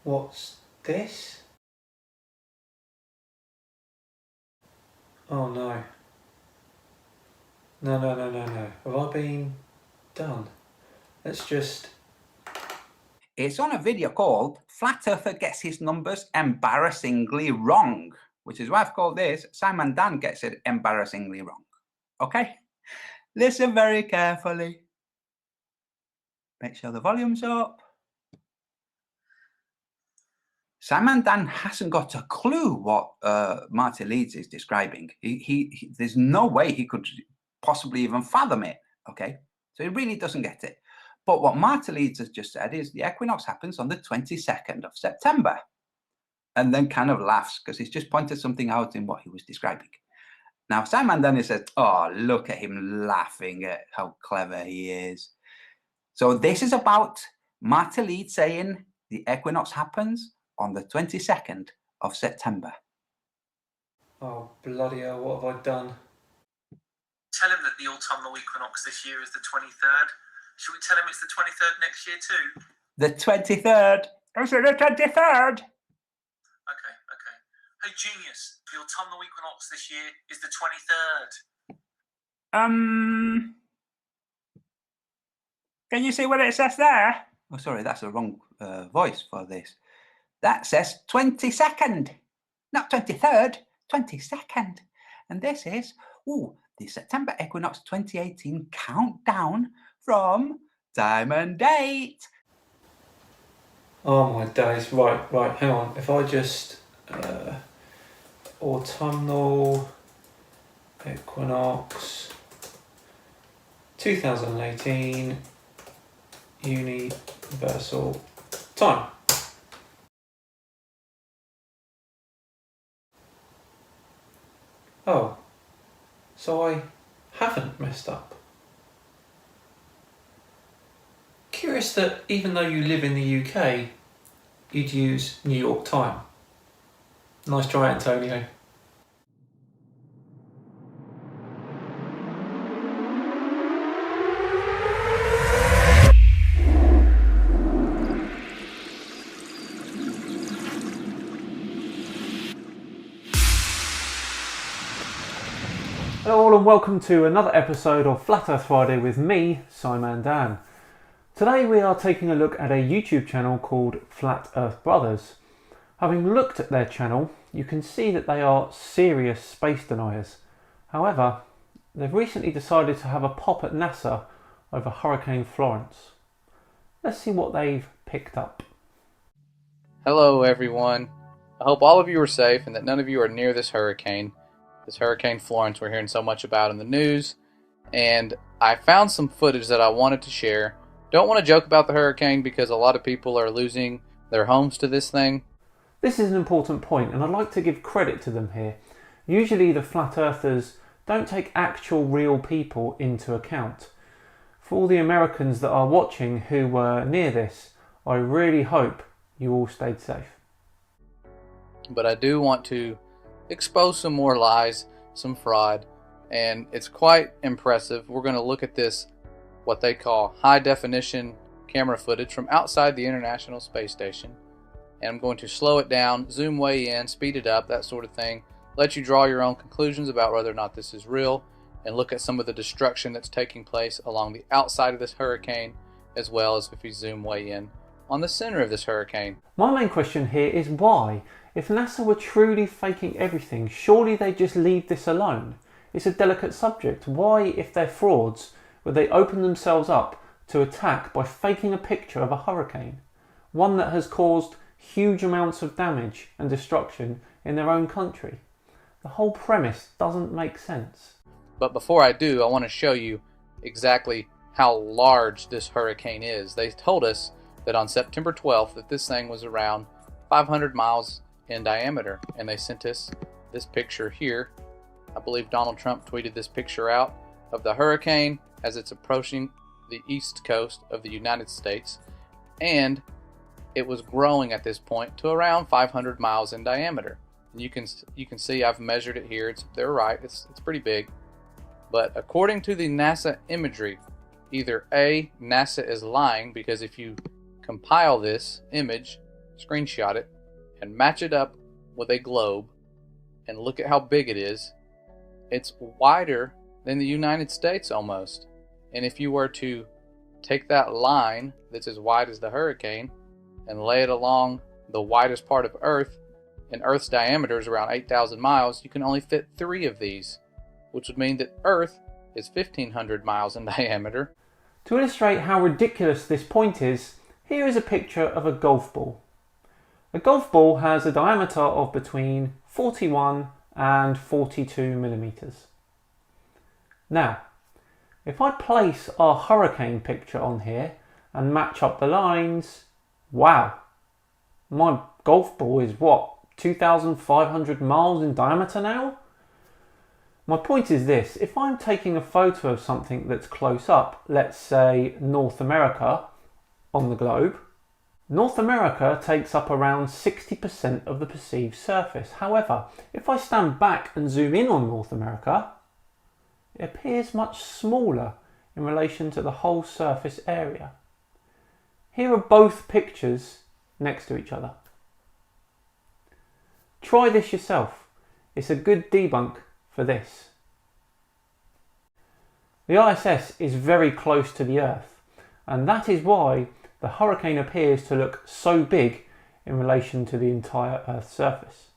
What's this? Oh no. No. Have I been done? Let's just... It's on a video called Flat Earther Gets His Numbers Embarrassingly Wrong, which is why I've called this Simon Dan Gets It Embarrassingly Wrong. Okay? Listen very carefully. Make sure the volume's up. Simon Dan hasn't got a clue what Marty Leeds is describing. There's no way he could possibly even fathom it, okay? So he really doesn't get it. But what Marty Leeds has just said is the equinox happens on the 22nd of September. And then kind of laughs because he's just pointed something out in what he was describing. Now, Simon Dan says, oh, look at him laughing at how clever he is. So this is about Marty Leeds saying the equinox happens on the 22nd of September. Oh, bloody hell, what have I done? Tell him that the autumnal equinox this year is the 23rd. Should we tell him it's the 23rd next year too? The 23rd. I said the 23rd. Okay. Hey, genius, the autumnal equinox this year is the 23rd. Can you see what it says there? Oh, sorry, that's the wrong voice for this. That says 22nd, not 23rd, 22nd. And this is, the September Equinox 2018 countdown from time and date. Oh my days, right, hang on. If I just... autumnal equinox 2018 universal time. Oh, so I haven't messed up. Curious that even though you live in the UK, you'd use New York time. Nice try, Antonio. Hello all and welcome to another episode of Flat Earth Friday with me, Simon Dan. Today we are taking a look at a YouTube channel called Flat Earth Brothers. Having looked at their channel, you can see that they are serious space deniers. However, they've recently decided to have a pop at NASA over Hurricane Florence. Let's see what they've picked up. Hello everyone. I hope all of you are safe and that none of you are near this hurricane. This Hurricane Florence we're hearing so much about in the news. And I found some footage that I wanted to share. Don't want to joke about the hurricane because a lot of people are losing their homes to this thing. This is an important point and I'd like to give credit to them here. Usually the flat earthers don't take actual real people into account. For all the Americans that are watching who were near this, I really hope you all stayed safe. But I do want to expose some more lies, some fraud, and it's quite impressive. We're going to look at this, what they call high definition camera footage from outside the International Space Station. And I'm going to slow it down, zoom way in, speed it up, that sort of thing. Let you draw your own conclusions about whether or not this is real, and look at some of the destruction that's taking place along the outside of this hurricane, as well as if we zoom way in on the center of this hurricane. My main question here is why? If NASA were truly faking everything, surely they'd just leave this alone. It's a delicate subject. Why, if they're frauds, would they open themselves up to attack by faking a picture of a hurricane? One that has caused huge amounts of damage and destruction in their own country. The whole premise doesn't make sense. But before I do, I want to show you exactly how large this hurricane is. They told us that on September 12th that this thing was around 500 miles in diameter, and they sent us this picture here. I believe Donald Trump tweeted this picture out of the hurricane as it's approaching the east coast of the United States, and it was growing at this point to around 500 miles in diameter. And you can see I've measured it here. They're right. It's pretty big. But according to the NASA imagery, either A, NASA is lying, because if you compile this image screenshot it, and match it up with a globe, and look at how big it is. It's wider than the United States almost. And if you were to take that line that's as wide as the hurricane and lay it along the widest part of Earth, and Earth's diameter is around 8,000 miles, you can only fit 3 of these, which would mean that Earth is 1,500 miles in diameter. To illustrate how ridiculous this point is, here is a picture of a golf ball. A golf ball has a diameter of between 41 and 42 millimeters. Now, if I place our hurricane picture on here and match up the lines, wow, my golf ball is what, 2,500 miles in diameter now? My point is this: if I'm taking a photo of something that's close up, let's say North America on the globe, North America takes up around 60% of the perceived surface. However, if I stand back and zoom in on North America, it appears much smaller in relation to the whole surface area. Here are both pictures next to each other. Try this yourself. It's a good debunk for this. The ISS is very close to the Earth, and that is why the hurricane appears to look so big in relation to the entire Earth's surface.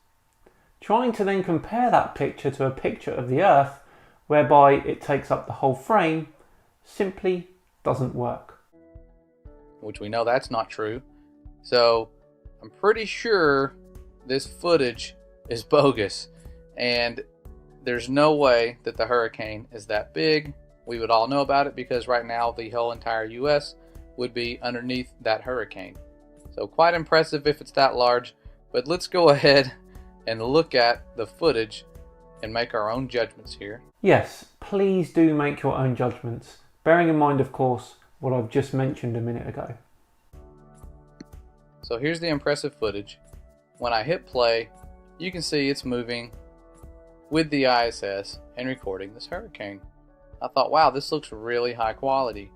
Trying to then compare that picture to a picture of the Earth, whereby it takes up the whole frame, simply doesn't work. Which we know that's not true. So I'm pretty sure this footage is bogus, and there's no way that the hurricane is that big. We would all know about it because right now the whole entire US would be underneath that hurricane. So quite impressive if it's that large, but let's go ahead and look at the footage and make our own judgments here. Yes, please do make your own judgments, bearing in mind, of course, what I've just mentioned a minute ago. So here's the impressive footage. When I hit play, you can see it's moving with the ISS and recording this hurricane. I thought, wow, this looks really high quality.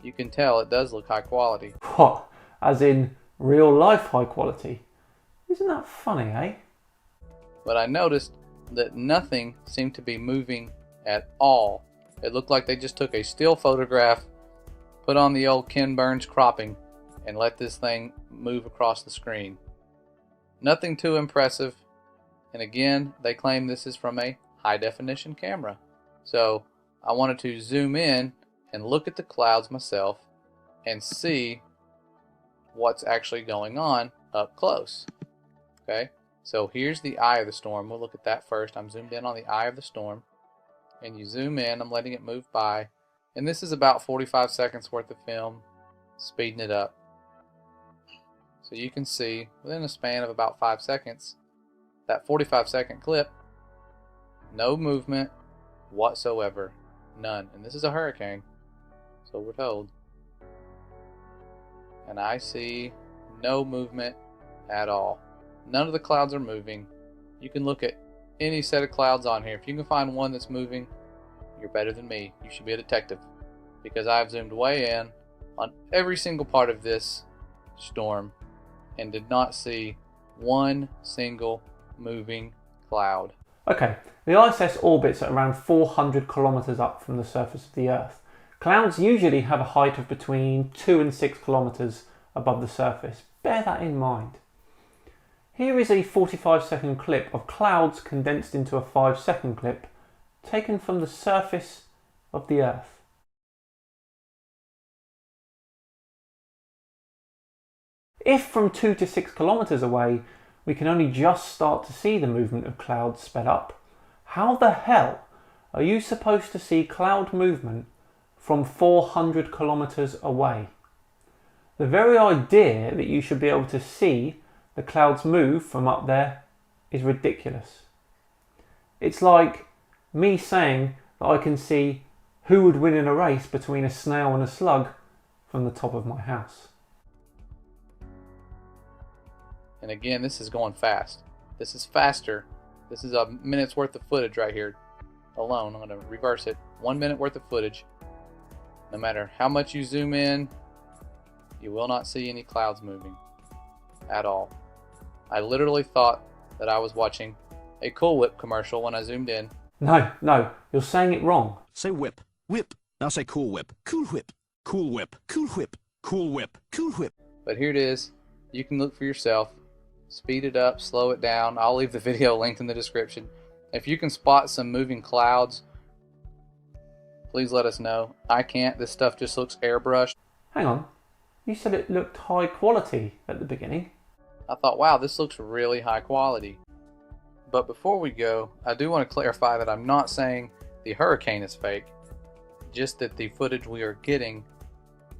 You can tell it does look high quality. What? As in real life high quality? Isn't that funny, eh? But I noticed that nothing seemed to be moving at all. It looked like they just took a still photograph, put on the old Ken Burns cropping, and let this thing move across the screen. Nothing too impressive. And again, they claim this is from a high definition camera. So I wanted to zoom in and look at the clouds myself and see what's actually going on up close. Okay, so here's the eye of the storm. We'll look at that first. I'm zoomed in on the eye of the storm, and you zoom in. I'm letting it move by, and this is about 45 seconds worth of film, speeding it up. So you can see within a span of about 5 seconds, that 45-second clip, no movement whatsoever. None. And this is a hurricane, so we're told. And I see no movement at all. None of the clouds are moving. You can look at any set of clouds on here. If you can find one that's moving, you're better than me. You should be a detective, because I've zoomed way in on every single part of this storm and did not see one single moving cloud. Okay, the ISS orbits at around 400 kilometers up from the surface of the Earth. Clouds usually have a height of between 2 and 6 kilometers above the surface. Bear that in mind. Here is a 45-second clip of clouds condensed into a 5-second clip taken from the surface of the Earth. If from 2 to 6 kilometers away we can only just start to see the movement of clouds sped up, how the hell are you supposed to see cloud movement from 400 kilometers away? The very idea that you should be able to see the clouds move from up there is ridiculous. It's like me saying that I can see who would win in a race between a snail and a slug from the top of my house. And again, this is going fast. This is faster. This is a minute's worth of footage right here alone. I'm going to reverse it. 1 minute worth of footage. No matter how much you zoom in, you will not see any clouds moving. at all. I literally thought that I was watching a Cool Whip commercial when I zoomed in. No, you're saying it wrong. Say whip. Whip. Now say Cool Whip. Cool Whip. Cool Whip. Cool Whip. Cool Whip. Cool Whip. But here it is. You can look for yourself. Speed it up, slow it down. I'll leave the video linked in the description. If you can spot some moving clouds, please let us know. I can't. This stuff just looks airbrushed. Hang on. You said it looked high quality at the beginning. I thought, wow, this looks really high quality. But before we go, I do want to clarify that I'm not saying the hurricane is fake. Just that the footage we are getting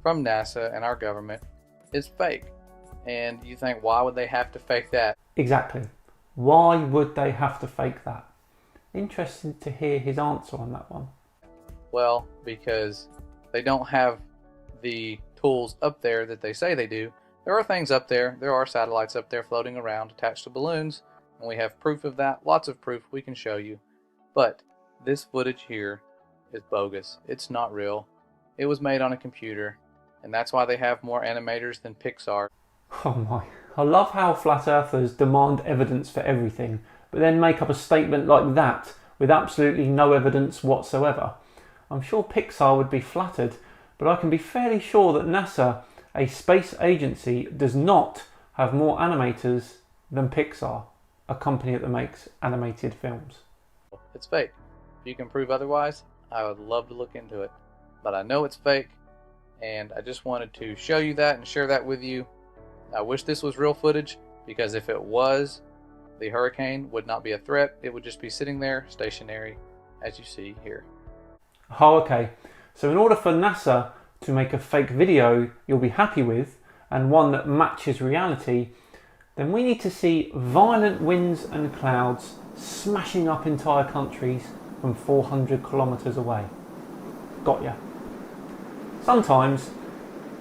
from NASA and our government is fake. And you think, why would they have to fake that? Exactly. Why would they have to fake that? Interested to hear his answer on that one. Well, because they don't have the tools up there that they say they do. There are things up there. There are satellites up there floating around attached to balloons. And we have proof of that. Lots of proof we can show you. But this footage here is bogus. It's not real. It was made on a computer. And that's why they have more animators than Pixar. Oh my. I love how flat earthers demand evidence for everything, but then make up a statement like that with absolutely no evidence whatsoever. I'm sure Pixar would be flattered, but I can be fairly sure that NASA, a space agency, does not have more animators than Pixar, a company that makes animated films. It's fake. If you can prove otherwise, I would love to look into it. But I know it's fake, and I just wanted to show you that and share that with you. I wish this was real footage, because if it was, the hurricane would not be a threat. It would just be sitting there, stationary, as you see here. Oh, okay. So in order for NASA to make a fake video you'll be happy with, and one that matches reality, then we need to see violent winds and clouds smashing up entire countries from 400 kilometers away. Got ya. Sometimes,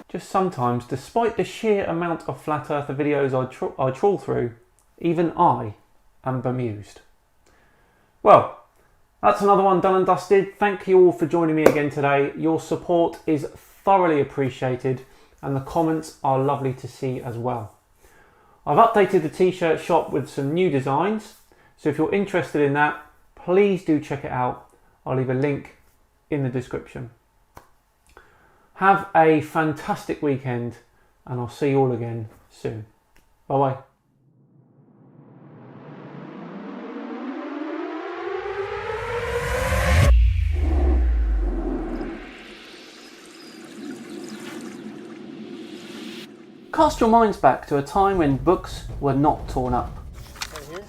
just sometimes, despite the sheer amount of flat earther videos I trawl through, even I am bemused. Well, that's another one done and dusted. Thank you all for joining me again today. Your support is thoroughly appreciated, and the comments are lovely to see as well. I've updated the t-shirt shop with some new designs, so if you're interested in that, please do check it out. I'll leave a link in the description. Have a fantastic weekend, and I'll see you all again soon. Bye bye. Cast your minds back to a time when books were not torn up. Right here.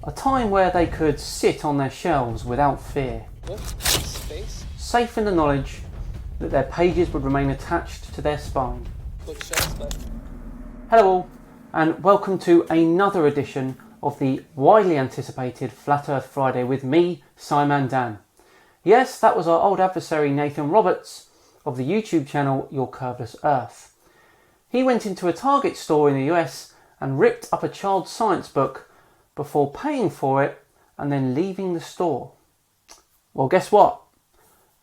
A time where they could sit on their shelves without fear, Look, space. safe in the knowledge that their pages would remain attached to their spine. Bookshelves, but Hello all, and welcome to another edition of the widely anticipated Flat Earth Friday with me, Simon Dan. Yes, that was our old adversary Nathan Roberts of the YouTube channel Your Curveless Earth. He went into a Target store in the US and ripped up a child's science book before paying for it and then leaving the store. Well, guess what?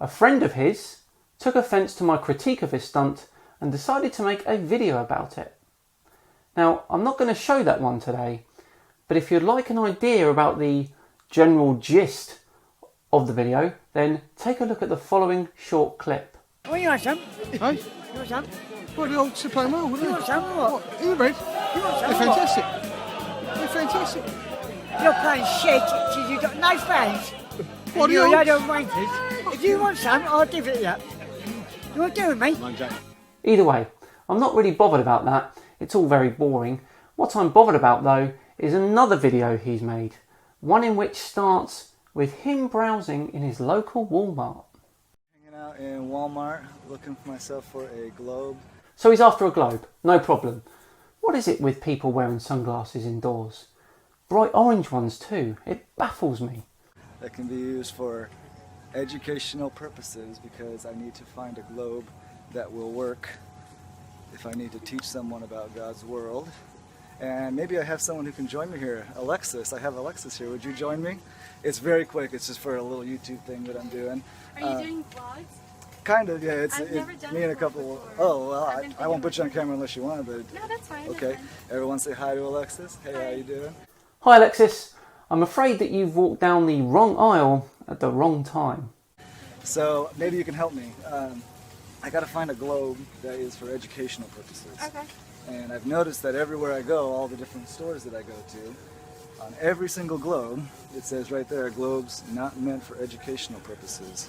A friend of his took offence to my critique of his stunt and decided to make a video about it. Now, I'm not going to show that one today, but if you'd like an idea about the general gist of the video, then take a look at the following short clip. What you want, some? Hey? You want some? Well, the old Super Mario, wouldn't You want some or what? You read? You want some They're or what? fantastic. They're fantastic. You're playing shit till you've got no fans. What And are you're a you- load of wankers. If you want some, I'll give it you. You want to do with me? Either way, I'm not really bothered about that. It's all very boring. What I'm bothered about though is another video he's made. One in which starts with him browsing in his local Walmart. Hanging out in Walmart, looking for myself for a globe. So he's after a globe, no problem. What is it with people wearing sunglasses indoors? Bright orange ones too. It baffles me. That can be used for educational purposes because I need to find a globe that will work if I need to teach someone about God's world. And maybe I have someone who can join me here. Alexis, I have Alexis here. Would you join me? It's very quick. It's just for a little YouTube thing that I'm doing. Are you doing vlogs? Kind of, yeah. It's I've never done me and a it couple. before. Oh well, I've been I won't thinking put you on about camera unless you want, but No, that's fine. okay. That's fine. Everyone say hi to Alexis. Hey, how you doing? Hi Alexis, I'm afraid that you've walked down the wrong aisle at the wrong time. So maybe you can help me. I got to find a globe that is for educational purposes. Okay. And I've noticed that everywhere I go, all the different stores that I go to, on every single globe, it says right there, globes not meant for educational purposes.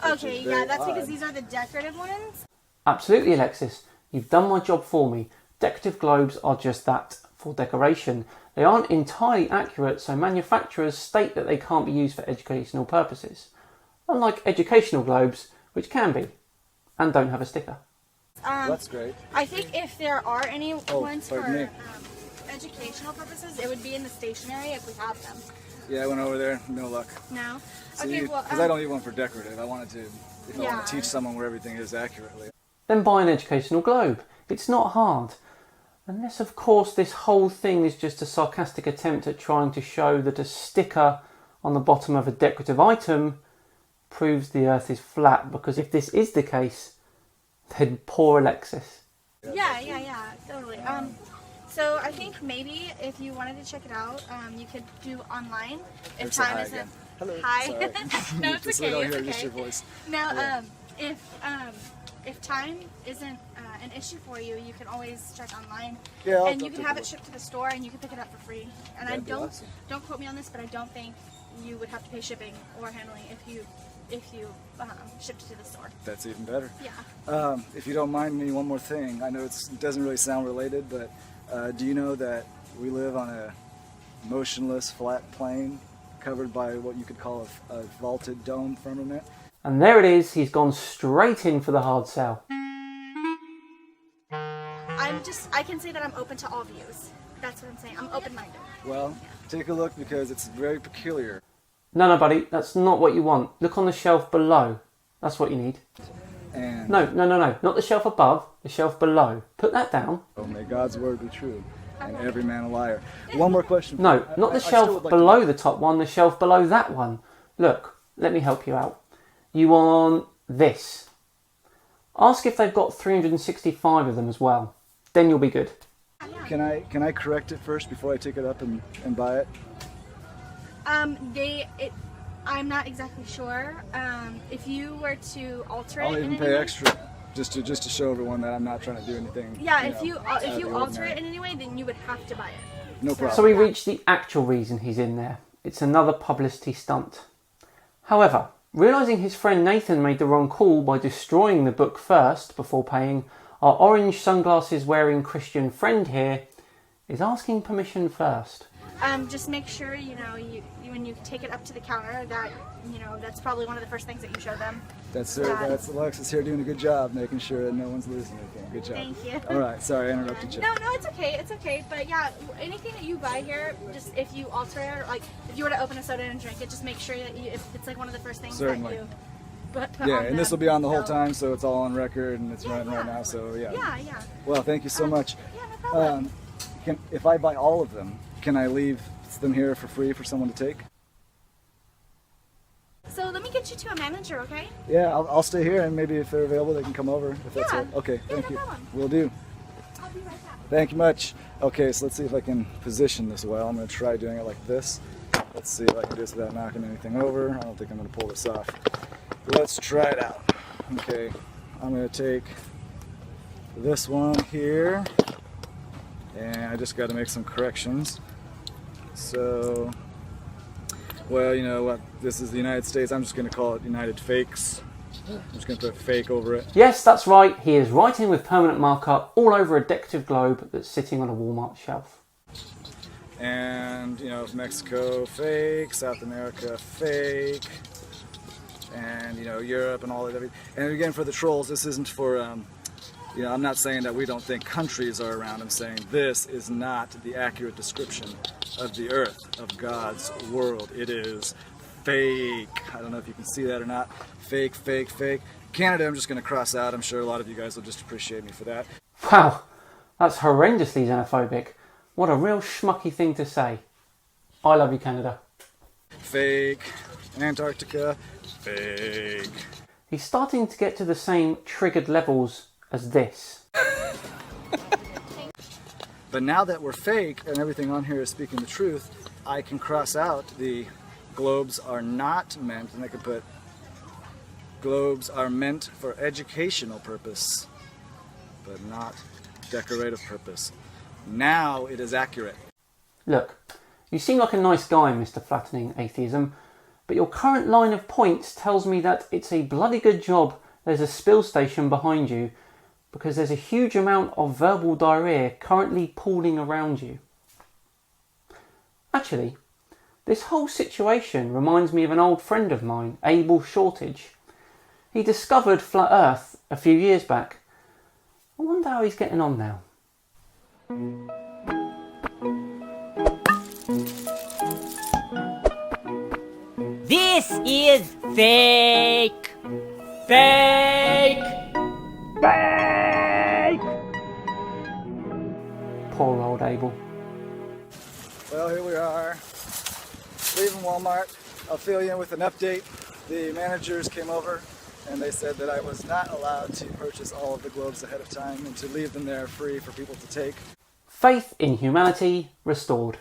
Okay, yeah, that's because odd. these are the decorative ones. Absolutely Alexis, you've done my job for me. Decorative globes are just that, for decoration. They aren't entirely accurate, so manufacturers state that they can't be used for educational purposes. Unlike educational globes, which can be, and don't have a sticker. That's great. I think if there are any ones for pardon me. Educational purposes, it would be in the stationery if we have them. Yeah, I went over there, no luck. No? See, Okay, well... because I don't need one for decorative. I wanted to, if I Yeah. want to teach someone where everything is accurately. Then buy an educational globe. It's not hard. Unless, of course, this whole thing is just a sarcastic attempt at trying to show that a sticker on the bottom of a decorative item proves the Earth is flat, because if this is the case, then poor Alexis. Yeah, totally. So I think maybe if you wanted to check it out, you could do online. If Say time hi isn't... again. Hello. Hi. Sorry. No, it's Just okay, so I don't it's hear just okay. your voice. Now, Yeah. if time isn't an issue for you, you can always check online, Yeah, and I'll you can take have a it look. shipped to the store, and you can pick it up for free. And That'd be I awesome. don't quote me on this, but I don't think you would have to pay shipping or handling if you shipped it to the store. That's even better. Yeah. If you don't mind me, one more thing. I know it doesn't really sound related, but do you know that we live on a motionless, flat plane covered by what you could call a vaulted dome firmament? And there it is, he's gone straight in for the hard sell. I can say that I'm open to all views. That's what I'm saying. I'm open-minded. Well, take a look because it's very peculiar. No, buddy, that's not what you want. Look on the shelf below. That's what you need. And No, not the shelf above, the shelf below. Put that down. oh, may God's word be true, and every man a liar. One more question. No, not the I still shelf would like to- below the top one, the shelf below that one. Look, let me help you out. You want this. Ask if they've got 365 of them as well. Then you'll be good. Can I correct it first before I take it up and buy it? I'm not exactly sure. If you were to alter it, I'll in even any pay way- extra just to show everyone that I'm not trying to do anything. Yeah, you if know, you out of if you the alter ordinary. it in any way, then you would have to buy it. No problem. So we reach the actual reason he's in there. It's another publicity stunt. However, realising his friend Nathan made the wrong call by destroying the book first before paying, our orange sunglasses wearing Christian friend here is asking permission first. Just make sure you when you take it up to the counter that that's probably one of the first things that you show them. That's Alexis here doing a good job making sure that no one's losing anything. Good job. Thank you. All right, sorry I interrupted you. No, it's okay. But yeah, anything that you buy here, just if you alter it, like if you were to open a soda and drink it, just make sure that if it's like one of the first things Certainly. that you put Yeah, on and this them. will be on the whole So- time, so it's all on record and it's running right now. So yeah. Yeah. Well, thank you so much. Yeah, no problem. If I buy all of them, can I leave them here for free for someone to take? So let me get you to a manager, okay? Yeah, I'll stay here, and maybe if they're available, they can come over. If that's Yeah. it. Okay, Yeah, thank no you. problem. Will do. I'll be right back. Thank you much. Okay, so let's see if I can position this well. I'm going to try doing it like this. Let's see if I can do this without knocking anything over. I don't think I'm going to pull this off. Let's try it out. Okay, I'm going to take this one here, and I just got to make some corrections. So, well, you know what? This is the United States. I'm just going to call it United Fakes. I'm just going to put fake over it. Yes, that's right, he is writing with permanent marker all over a decorative globe that's sitting on a Walmart shelf. And, you know, Mexico, fake. South America, fake. And, you know, Europe and all that. And again, for the trolls, this isn't for, you know, I'm not saying that we don't think countries are around. I'm saying this is not the accurate description of the earth, of God's world. It is fake. I don't know if you can see that or not. Fake, fake, fake. Canada, I'm just going to cross out. I'm sure a lot of you guys will just appreciate me for that. Wow, that's horrendously xenophobic. What a real schmucky thing to say. I love you, Canada. Fake. Antarctica, fake. he's starting to get to the same triggered levels as this. But now that we're fake and everything on here is speaking the truth, I can cross out the globes are not meant, and I could put globes are meant for educational purpose, but not decorative purpose. Now it is accurate. Look, you seem like a nice guy, Mr. Flattening Atheism, but your current line of points tells me that it's a bloody good job there's a spill station behind you, because there's a huge amount of verbal diarrhea currently pooling around you. Actually, this whole situation reminds me of an old friend of mine, Abel Shortage. He discovered Flat Earth a few years back. I wonder how he's getting on now. This is fake. Fake. Fake. Poor old Abel. Well, here we are, leaving Walmart. I'll fill you in with an update. The managers came over and they said that I was not allowed to purchase all of the globes ahead of time and to leave them there free for people to take. Faith in humanity restored.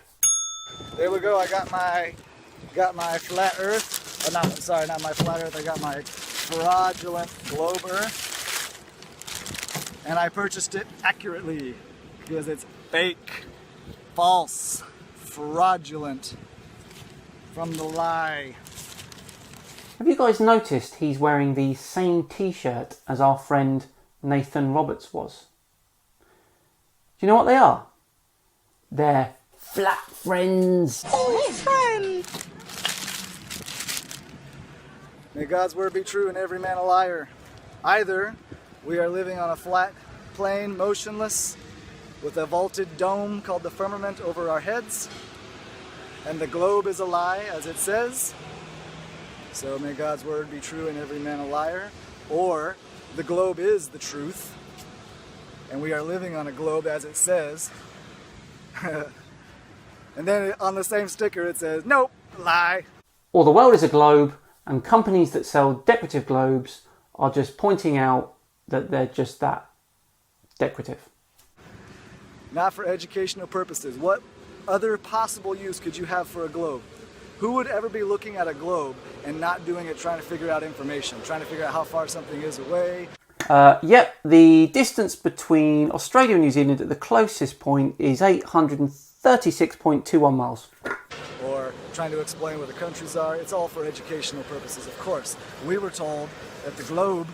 There we go. I got my flat Earth. Oh, not my flat Earth. I got my fraudulent globe Earth, and I purchased it accurately because it's fake, false, fraudulent, from the lie. Have you guys noticed he's wearing the same t-shirt as our friend Nathan Roberts was? Do you know what they are? They're flat friends. Oh, friend! May God's word be true and every man a liar. Either we are living on a flat plane, motionless, with a vaulted dome called the firmament over our heads, and the globe is a lie, as it says. So may God's word be true and every man a liar. Or the globe is the truth, and we are living on a globe as it says. And then on the same sticker it says, nope, lie. Or the world is a globe, and companies that sell decorative globes are just pointing out that they're just that, decorative. Not for educational purposes. What other possible use could you have for a globe? Who would ever be looking at a globe and not doing it trying to figure out information, trying to figure out how far something is away? Yep, the distance between Australia and New Zealand at the closest point is 836.21 miles. Or trying to explain where the countries are. It's all for educational purposes, of course. We were told that the globe,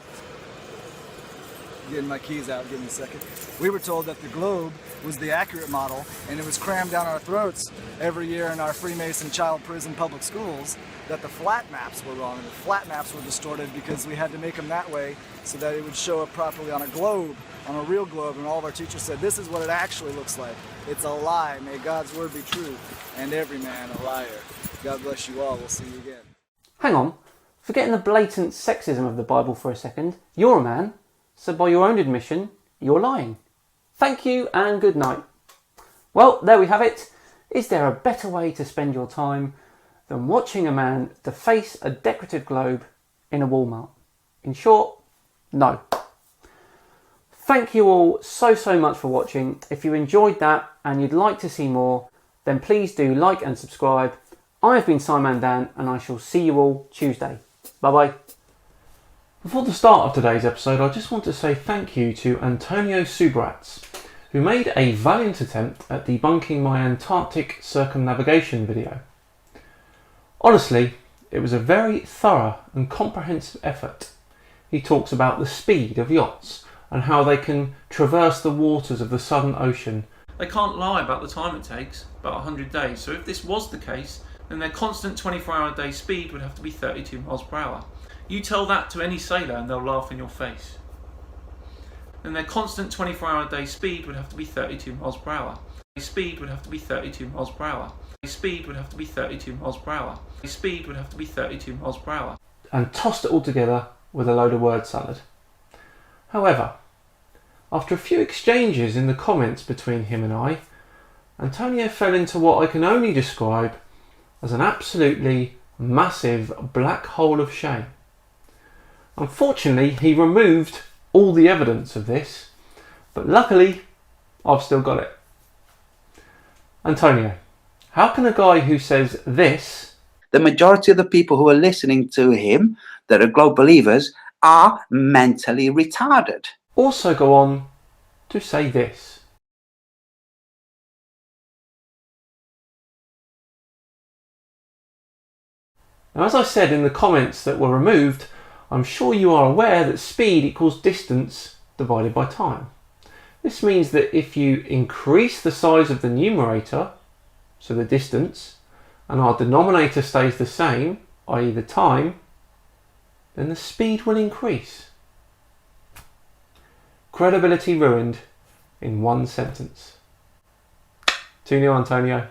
getting my keys out, give me a second. We were told that the globe was the accurate model, and it was crammed down our throats every year in our Freemason child prison public schools, that the flat maps were wrong, and the flat maps were distorted because we had to make them that way so that it would show up properly on a globe, on a real globe, and all of our teachers said, this is what it actually looks like. It's a lie. May God's word be true, and every man a liar. God bless you all. We'll see you again. Hang on, forgetting the blatant sexism of the Bible for a second, you're a man, so by your own admission, you're lying. Thank you and good night. Well, there we have it. Is there a better way to spend your time than watching a man deface a decorative globe in a Walmart? In short, no. Thank you all so much for watching. If you enjoyed that and you'd like to see more, then please do like and subscribe. I have been Simon Dan, and I shall see you all Tuesday. Bye bye. Before the start of today's episode, I just want to say thank you to Antonio Subrats, who made a valiant attempt at debunking my Antarctic circumnavigation video. Honestly, it was a very thorough and comprehensive effort. He talks about the speed of yachts and how they can traverse the waters of the Southern Ocean. They can't lie about the time it takes, about 100 days. So if this was the case, then their constant 24-hour-a-day speed would have to be 32 miles per hour. You tell that to any sailor and they'll laugh in your face. Then their constant 24-hour-a-day speed would have to be 32 miles per hour. Speed would have to be 32 miles per hour. Speed would have to be 32 miles per hour. Speed would have to be 32 miles per hour. And tossed it all together with a load of word salad. However, after a few exchanges in the comments between him and I, Antonio fell into what I can only describe as an absolutely massive black hole of shame. Unfortunately, he removed all the evidence of this, but luckily, I've still got it. Antonio, how can a guy who says this... The majority of the people who are listening to him, that are globe believers, are mentally retarded. also go on to say this? Now, as I said in the comments that were removed, I'm sure you are aware that speed equals distance divided by time. This means that if you increase the size of the numerator, so the distance, and our denominator stays the same, i.e. the time, then the speed will increase. Credibility ruined in one sentence. 2-0 Antonio.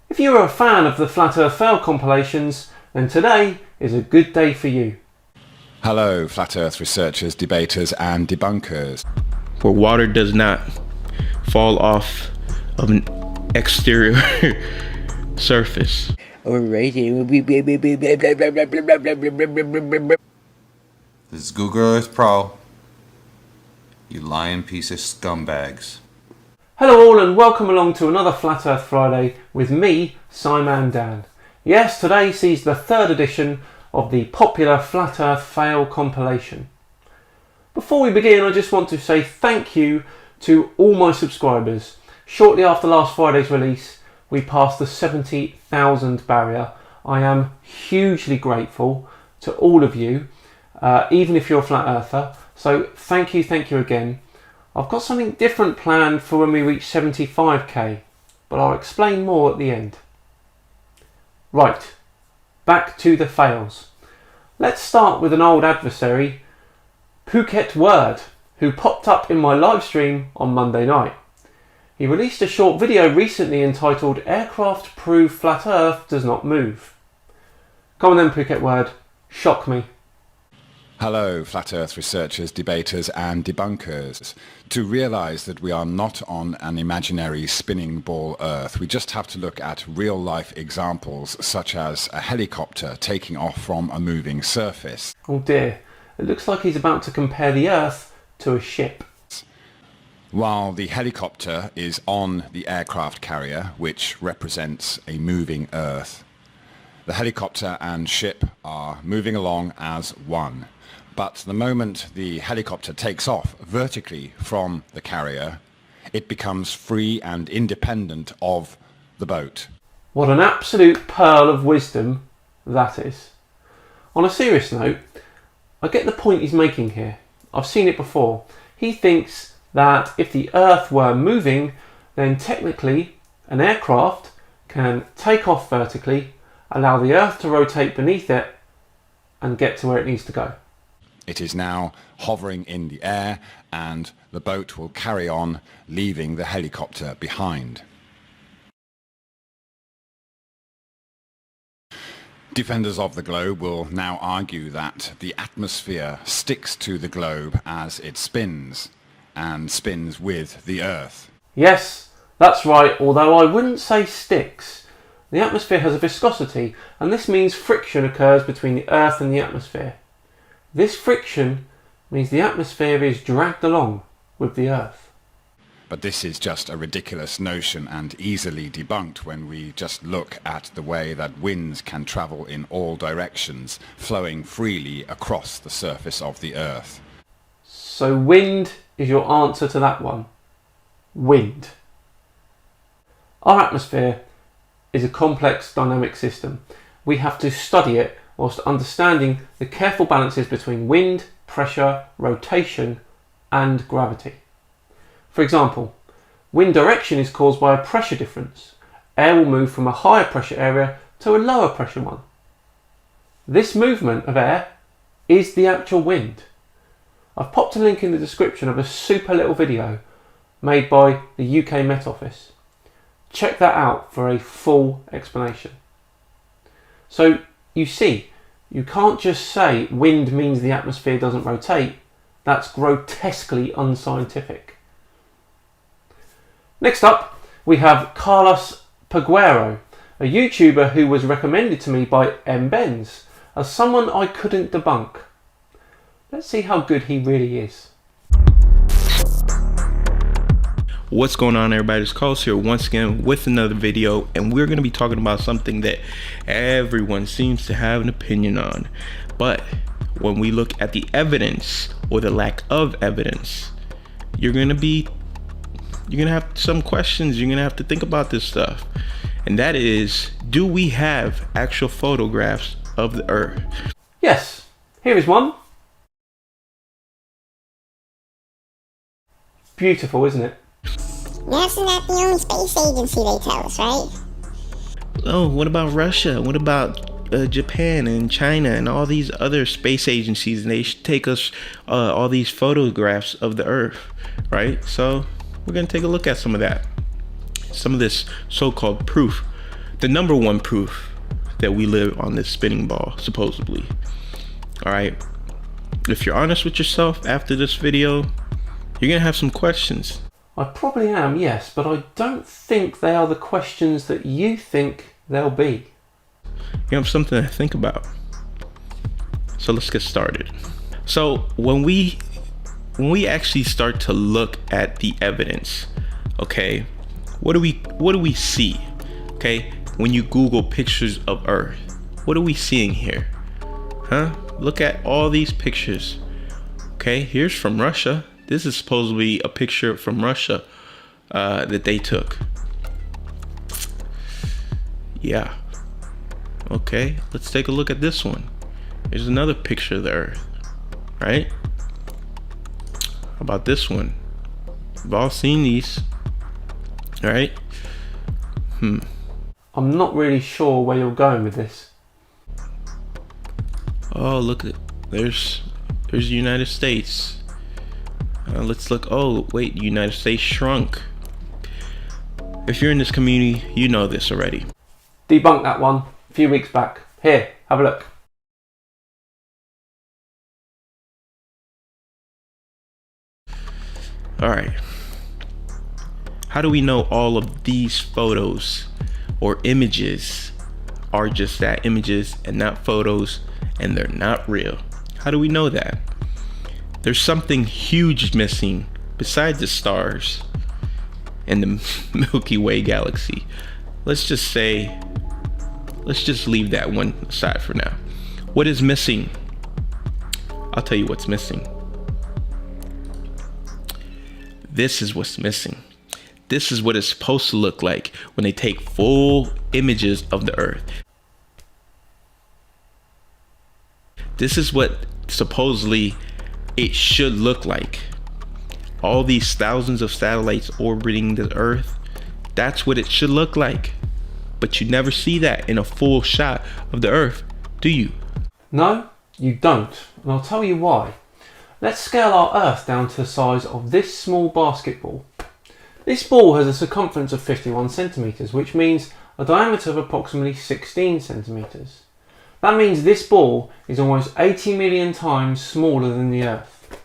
If you are a fan of the Flat Earth Fail compilations, then today is a good day for you. Hello, Flat Earth researchers, debaters and debunkers. Where water does not fall of an exterior surface. This is Google Earth Pro. You lying piece of scumbags. Hello all and welcome along to another Flat Earth Friday with me, Simon Dan. Yes, today sees the third edition of the popular Flat Earth Fail compilation. Before we begin, I just want to say thank you to all my subscribers. Shortly after last Friday's release, we passed the 70,000 barrier. I am hugely grateful to all of you, even if you're a Flat Earther. So thank you again. I've got something different planned for when we reach 75k, but I'll explain more at the end. Right, back to the fails. Let's start with an old adversary, Phuket Word, who popped up in my live stream on Monday night. He released a short video recently entitled Aircraft Prove Flat Earth Does Not Move. Come on then, Phuket Word, shock me. Hello, Flat Earth researchers, debaters and debunkers. To realise that we are not on an imaginary spinning ball Earth, we just have to look at real-life examples such as a helicopter taking off from a moving surface. Oh dear, it looks like he's about to compare the Earth to a ship. While the helicopter is on the aircraft carrier, which represents a moving Earth, the helicopter and ship are moving along as one. But the moment the helicopter takes off vertically from the carrier, it becomes free and independent of the boat. What an absolute pearl of wisdom that is. On a serious note, I get the point he's making here. I've seen it before. He thinks that if the Earth were moving, then technically an aircraft can take off vertically, allow the Earth to rotate beneath it, and get to where it needs to go. It is now hovering in the air and the boat will carry on, leaving the helicopter behind. Defenders of the globe will now argue that the atmosphere sticks to the globe as it spins, and spins with the Earth. Yes, that's right, although I wouldn't say sticks. The atmosphere has a viscosity, and this means friction occurs between the Earth and the atmosphere. This friction means the atmosphere is dragged along with the Earth. But this is just a ridiculous notion and easily debunked when we just look at the way that winds can travel in all directions, flowing freely across the surface of the Earth. So wind is your answer to that one. Wind. Our atmosphere is a complex dynamic system. We have to study it whilst understanding the careful balances between wind, pressure, rotation and gravity. For example, wind direction is caused by a pressure difference. Air will move from a higher pressure area to a lower pressure one. This movement of air is the actual wind. I've popped a link in the description of a super little video made by the UK Met Office. Check that out for a full explanation. So you see, You can't just say wind means the atmosphere doesn't rotate. That's grotesquely unscientific. Next up, we have Carlos Peguero, a YouTuber who was recommended to me by M. Benz as someone I couldn't debunk. Let's see how good he really is. What's going on, everybody? It's Carlos here once again with another video, and we're going to be talking about something that everyone seems to have an opinion on. But when we look at the evidence or the lack of evidence, you're going to have some questions. You're going to have to think about this stuff. And that is, do we have actual photographs of the Earth? Yes, here is one. Beautiful, isn't it? NASA's not the only space agency, they tell us, right? Oh, what about Russia? What about Japan and China and all these other space agencies? And they should take us all these photographs of the Earth, right? So we're going to take a look at some of that. Some of this so-called proof. The number one proof that we live on this spinning ball, supposedly. All right. If you're honest with yourself after this video, you're going to have some questions. I probably am, yes, but I don't think they are the questions that you think they'll be. You have something to think about. So let's get started. So when we actually start to look at the evidence, okay, what do we see? Okay, when you Google pictures of Earth, what are we seeing here? Huh? Look at all these pictures. Okay, here's from Russia. This is supposedly a picture from Russia that they took. Yeah. Okay, let's take a look at this one. Here's another picture of the Earth, right? How about this one? We've all seen these, right? I'm not really sure where you're going with this. Oh, look at there's the United States. Let's look. Oh, wait, the United States shrunk. If you're in this community, you know this already. Debunked that one a few weeks back. Here, have a look. All right. How do we know all of these photos or images are just that, images and not photos, and they're not real? How do we know that? There's something huge missing besides the stars and the Milky Way galaxy. Let's just leave that one aside for now. What is missing? I'll tell you what's missing. This is what's missing. This is what it's supposed to look like when they take full images of the Earth. This is what supposedly it should look like. All these thousands of satellites orbiting the Earth, that's what it should look like. But you never see that in a full shot of the Earth, do you? No, you don't, and I'll tell you why. Let's scale our Earth down to the size of this small basketball. This ball has a circumference of 51 centimetres, which means a diameter of approximately 16 centimetres. That means this ball is almost 80 million times smaller than the Earth.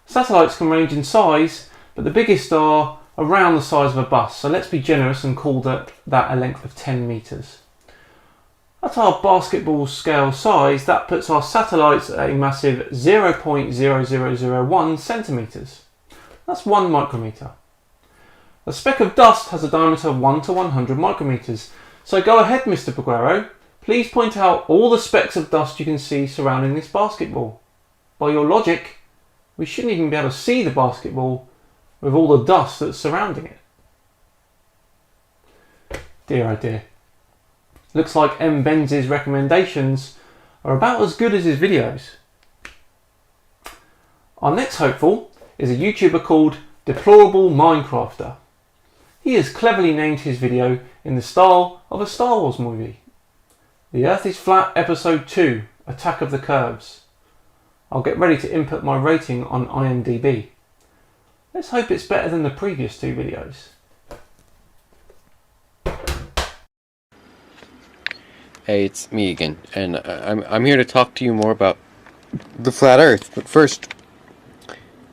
Satellites can range in size, but the biggest are around the size of a bus, so let's be generous and call that a length of 10 metres. At our basketball scale size, that puts our satellites at a massive 0.0001 centimetres. That's 1 micrometre. A speck of dust has a diameter of 1 to 100 micrometres, so go ahead, Mr. Peguero. Please point out all the specks of dust you can see surrounding this basketball. By your logic, we shouldn't even be able to see the basketball with all the dust that's surrounding it. Dear oh dear. Looks like M. Benz's recommendations are about as good as his videos. Our next hopeful is a YouTuber called Deplorable Minecrafter. He has cleverly named his video in the style of a Star Wars movie. The Earth is Flat Episode 2, Attack of the Curves. I'll get ready to input my rating on IMDb. Let's hope it's better than the previous 2 videos. Hey, it's me again, and I'm here to talk to you more about the flat Earth. But first,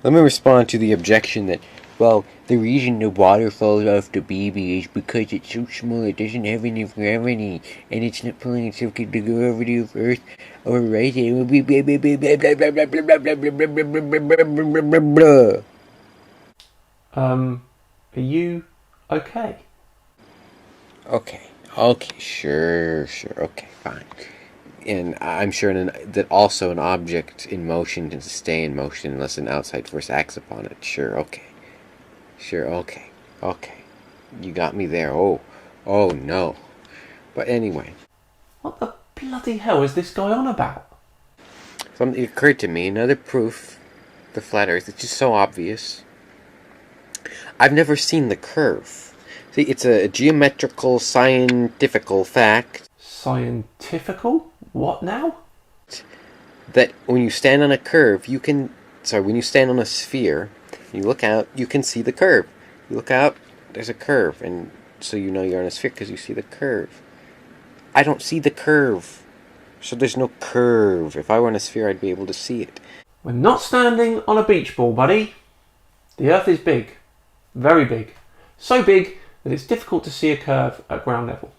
let me respond to the objection that, well, the reason the water falls off the baby is because it's so small it doesn't have any gravity, and it's not pulling itself with the gravity of Earth. Alright, it will be blah blah blah blah blah blah blah blah blah blah blah blah. Are you okay? Okay, sure, okay, fine. And I'm sure that also an object in motion can stay in motion unless an outside force acts upon it. Sure, okay. You got me there. Oh no. But anyway. What the bloody hell is this guy on about? Something occurred to me, another proof the flat Earth is just so obvious. I've never seen the curve. See, it's a geometrical, scientifical fact. Scientifical? What now? That when you stand on a curve, when you stand on a sphere, you look out, you can see the curve. You look out, there's a curve, and so you know you're on a sphere because you see the curve. I don't see the curve, so there's no curve. If I were on a sphere, I'd be able to see it. We're not standing on a beach ball, buddy. The Earth is big. Very big. So big that it's difficult to see a curve at ground level.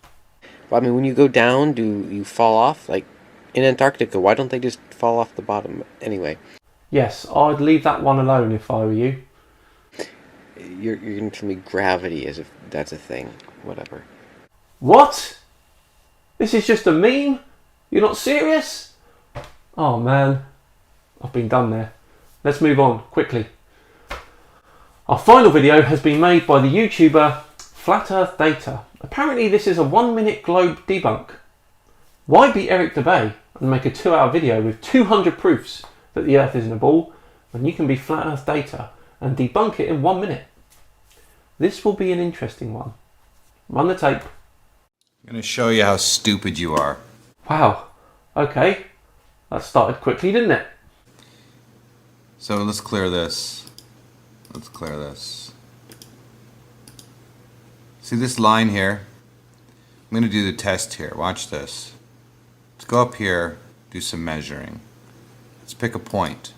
But, I mean, when you go down, do you fall off? Like, in Antarctica, why don't they just fall off the bottom? Anyway. Yes, I'd leave that one alone if I were you. You're going to tell me gravity as if that's a thing. Whatever. What? This is just a meme? You're not serious? Oh man, I've been done there. Let's move on, quickly. Our final video has been made by the YouTuber Flat Earth Data. Apparently this is a 1-minute globe debunk. Why be Eric Dubay and make a 2-hour video with 200 proofs that the Earth isn't a ball when you can be Flat Earth Data and debunk it in 1 minute? This will be an interesting one. Run the tape. I'm going to show you how stupid you are. Wow. Okay. That started quickly, didn't it? So let's clear this. See this line here? I'm going to do the test here. Watch this. Let's go up here, do some measuring. Let's pick a point.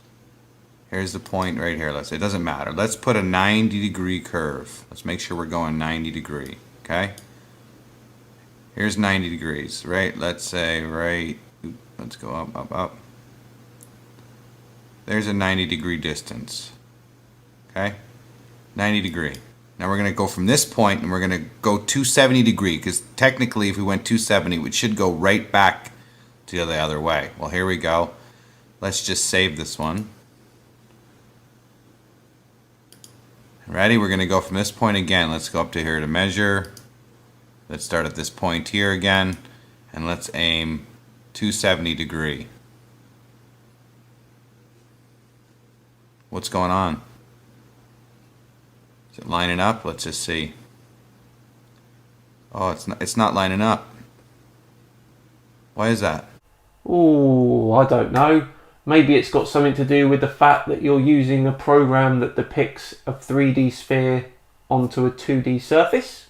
Here's the point right here. Let's say it doesn't matter. Let's put a 90-degree curve. Let's make sure we're going 90 degree. Okay? Here's 90 degrees, right? Let's say let's go up. There's a 90-degree distance. Okay? 90 degree. Now we're going to go from this point and we're going to go 270 degree because technically if we went 270 we should go right back to the other way. Well, here we go. Let's just save this one. Ready? We're going to go from this point again. Let's go up to here to measure. Let's start at this point here again and let's aim 270 degree. What's going on? Is it lining up? Let's just see. Oh, it's not lining up. Why is that? Oh, I don't know. Maybe it's got something to do with the fact that you're using a program that depicts a 3D sphere onto a 2D surface.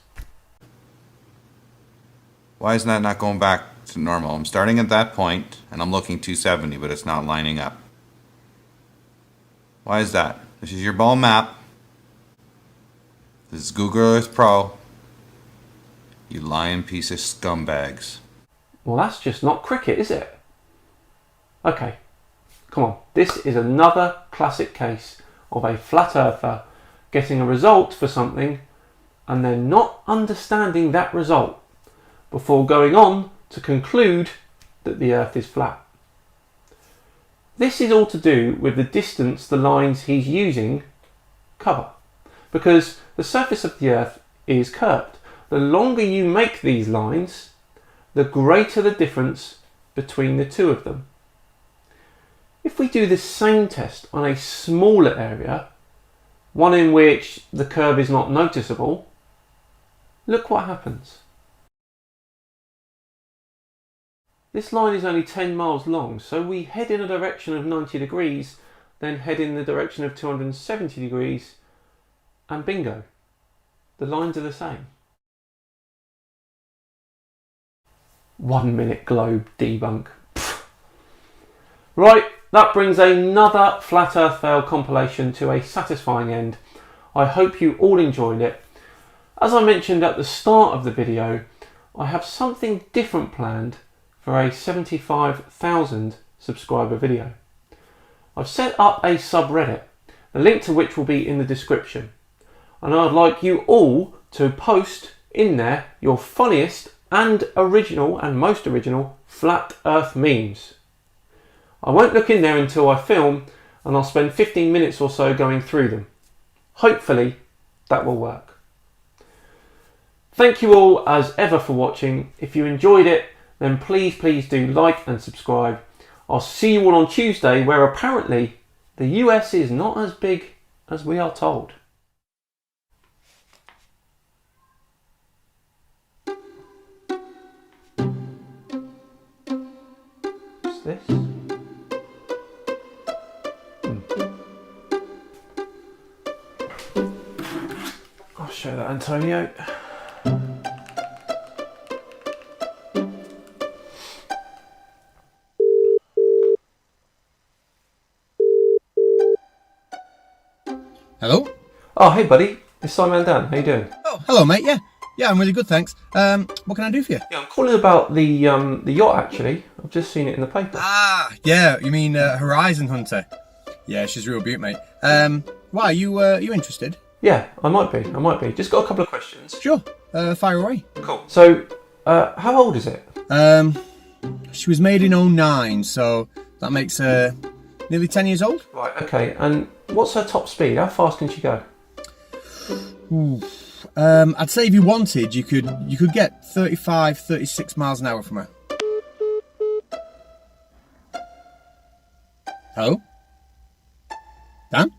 Why is that not going back to normal? I'm starting at that point and I'm looking 270, but it's not lining up. Why is that? This is your ball map. This is Google Earth Pro. You lying piece of scumbags. Well, that's just not cricket, is it? Okay, come on. This is another classic case of a flat earther getting a result for something and then not understanding that result before going on to conclude that the Earth is flat. This is all to do with the distance the lines he's using cover, because the surface of the Earth is curved. The longer you make these lines, the greater the difference between the two of them. If we do the same test on a smaller area, one in which the curve is not noticeable, look what happens. This line is only 10 miles long, so we head in a direction of 90 degrees, then head in the direction of 270 degrees, and bingo, the lines are the same. 1 minute globe debunk. Pfft. Right, that brings another Flat Earth Fail compilation to a satisfying end. I hope you all enjoyed it. As I mentioned at the start of the video, I have something different planned for a 75,000 subscriber video. I've set up a subreddit, the link to which will be in the description, and I'd like you all to post in there your funniest and original and most original Flat Earth memes. I won't look in there until I film, and I'll spend 15 minutes or so going through them. Hopefully that will work. Thank you all as ever for watching. If you enjoyed it, then please do like and subscribe. I'll see you all on Tuesday, where apparently the US is not as big as we are told. What's this? I'll show that, Antonio. Hello? Oh, hey buddy. It's Simon Dan. How you doing? Oh, hello mate. Yeah, I'm really good, thanks. What can I do for you? Yeah, I'm calling about the yacht actually. I've just seen it in the paper. Ah, yeah, you mean Horizon Hunter? Yeah, she's real beaut, mate. Why, you interested? Yeah, I might be. Just got a couple of questions. Sure, fire away. Cool. So, how old is it? She was made in 2009, so that makes her nearly 10 years old. Right, okay. And what's her top speed? How fast can she go? Ooh. I'd say if you wanted, you could get 35, 36 miles an hour from her. Hello? Dan?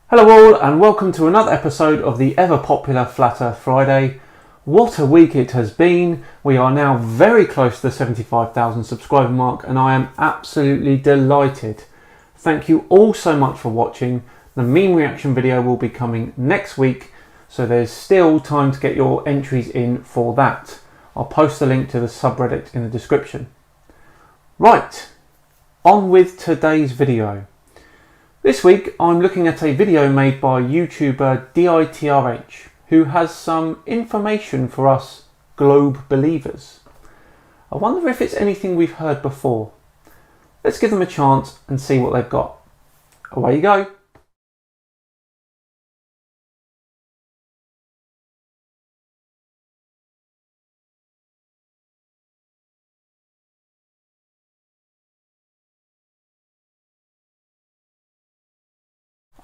Hello all and welcome to another episode of the ever popular Flat Earth Friday. What a week it has been. We are now very close to the 75,000 subscriber mark and I am absolutely delighted. Thank you all so much for watching. The meme reaction video will be coming next week, so there's still time to get your entries in for that. I'll post the link to the subreddit in the description. Right, on with today's video. This week I'm looking at a video made by YouTuber DITRH, who has some information for us globe believers. I wonder if it's anything we've heard before. Let's give them a chance and see what they've got. Away you go.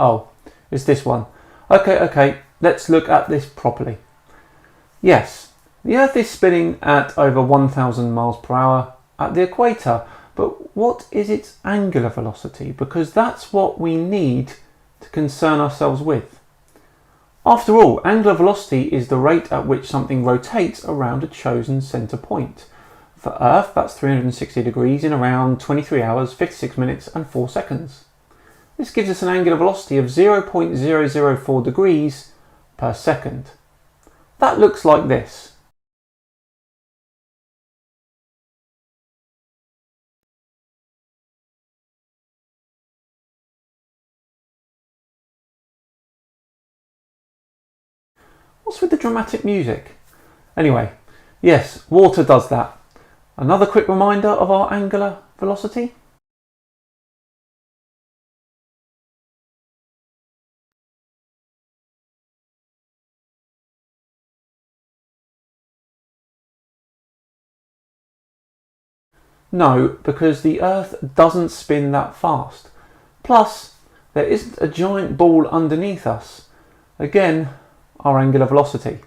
Oh, it's this one. Okay, let's look at this properly. Yes, the Earth is spinning at over 1,000 miles per hour at the equator, but what is its angular velocity? Because that's what we need to concern ourselves with. After all, angular velocity is the rate at which something rotates around a chosen centre point. For Earth, that's 360 degrees in around 23 hours, 56 minutes and 4 seconds. This gives us an angular velocity of 0.004 degrees per second. That looks like this. What's with the dramatic music? Anyway, yes, water does that. Another quick reminder of our angular velocity. No, because the Earth doesn't spin that fast. Plus, there isn't a giant ball underneath us. Again, our angular velocity.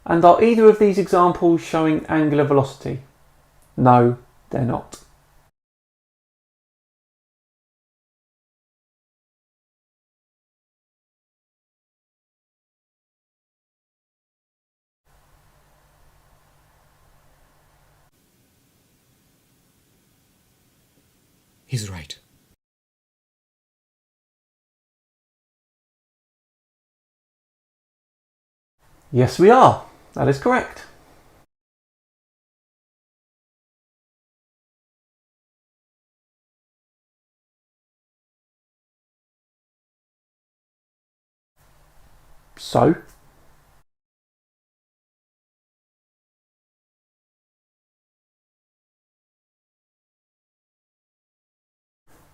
And are either of these examples showing angular velocity? No, they're not. He's right. Yes, we are. That is correct. So?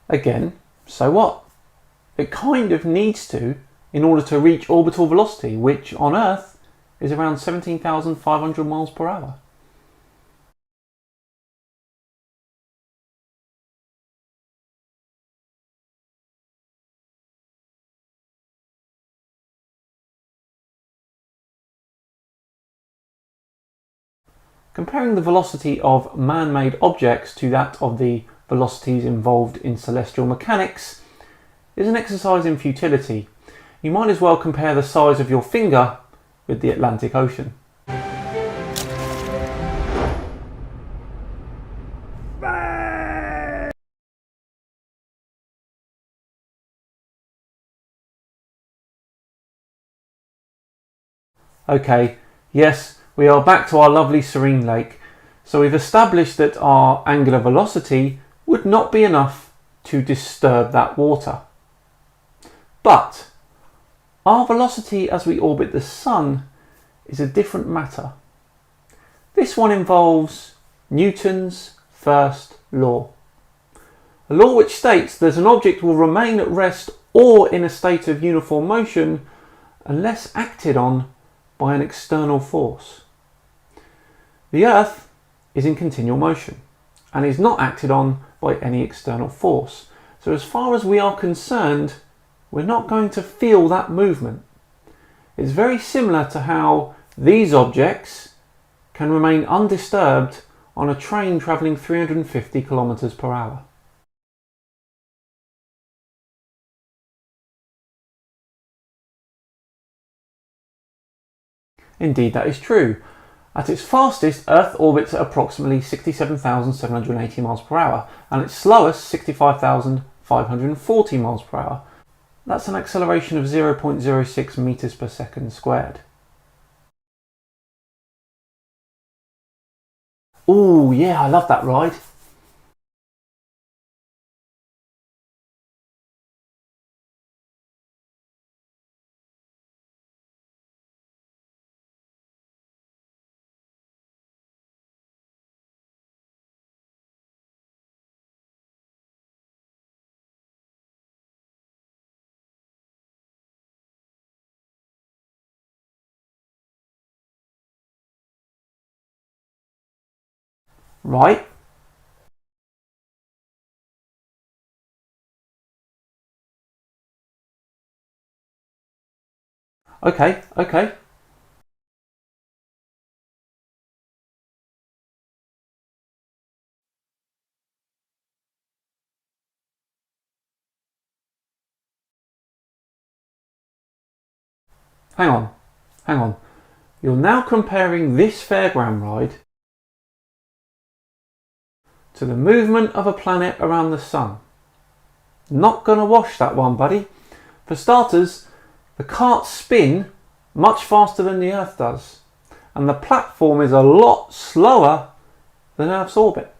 Again, so what? It kind of needs to in order to reach orbital velocity, which on Earth is around 17,500 miles per hour. Comparing the velocity of man-made objects to that of the velocities involved in celestial mechanics is an exercise in futility. You might as well compare the size of your finger with the Atlantic Ocean. Okay, yes, we are back to our lovely serene lake. So we've established that our angular velocity would not be enough to disturb that water. But our velocity as we orbit the Sun is a different matter. This one involves Newton's first law. A law which states that an object will remain at rest or in a state of uniform motion unless acted on by an external force. The Earth is in continual motion and is not acted on by any external force. So as far as we are concerned, we're not going to feel that movement. It's very similar to how these objects can remain undisturbed on a train travelling 350 kilometers per hour. Indeed, that is true. At its fastest, Earth orbits at approximately 67,780 miles per hour, and its slowest 65,540 miles per hour. That's an acceleration of 0.06 meters per second squared. Ooh, yeah, I love that ride. Right. Okay. Hang on. You're now comparing this fairground ride to the movement of a planet around the Sun. Not gonna wash that one, buddy. For starters, the carts spin much faster than the Earth does, and the platform is a lot slower than Earth's orbit.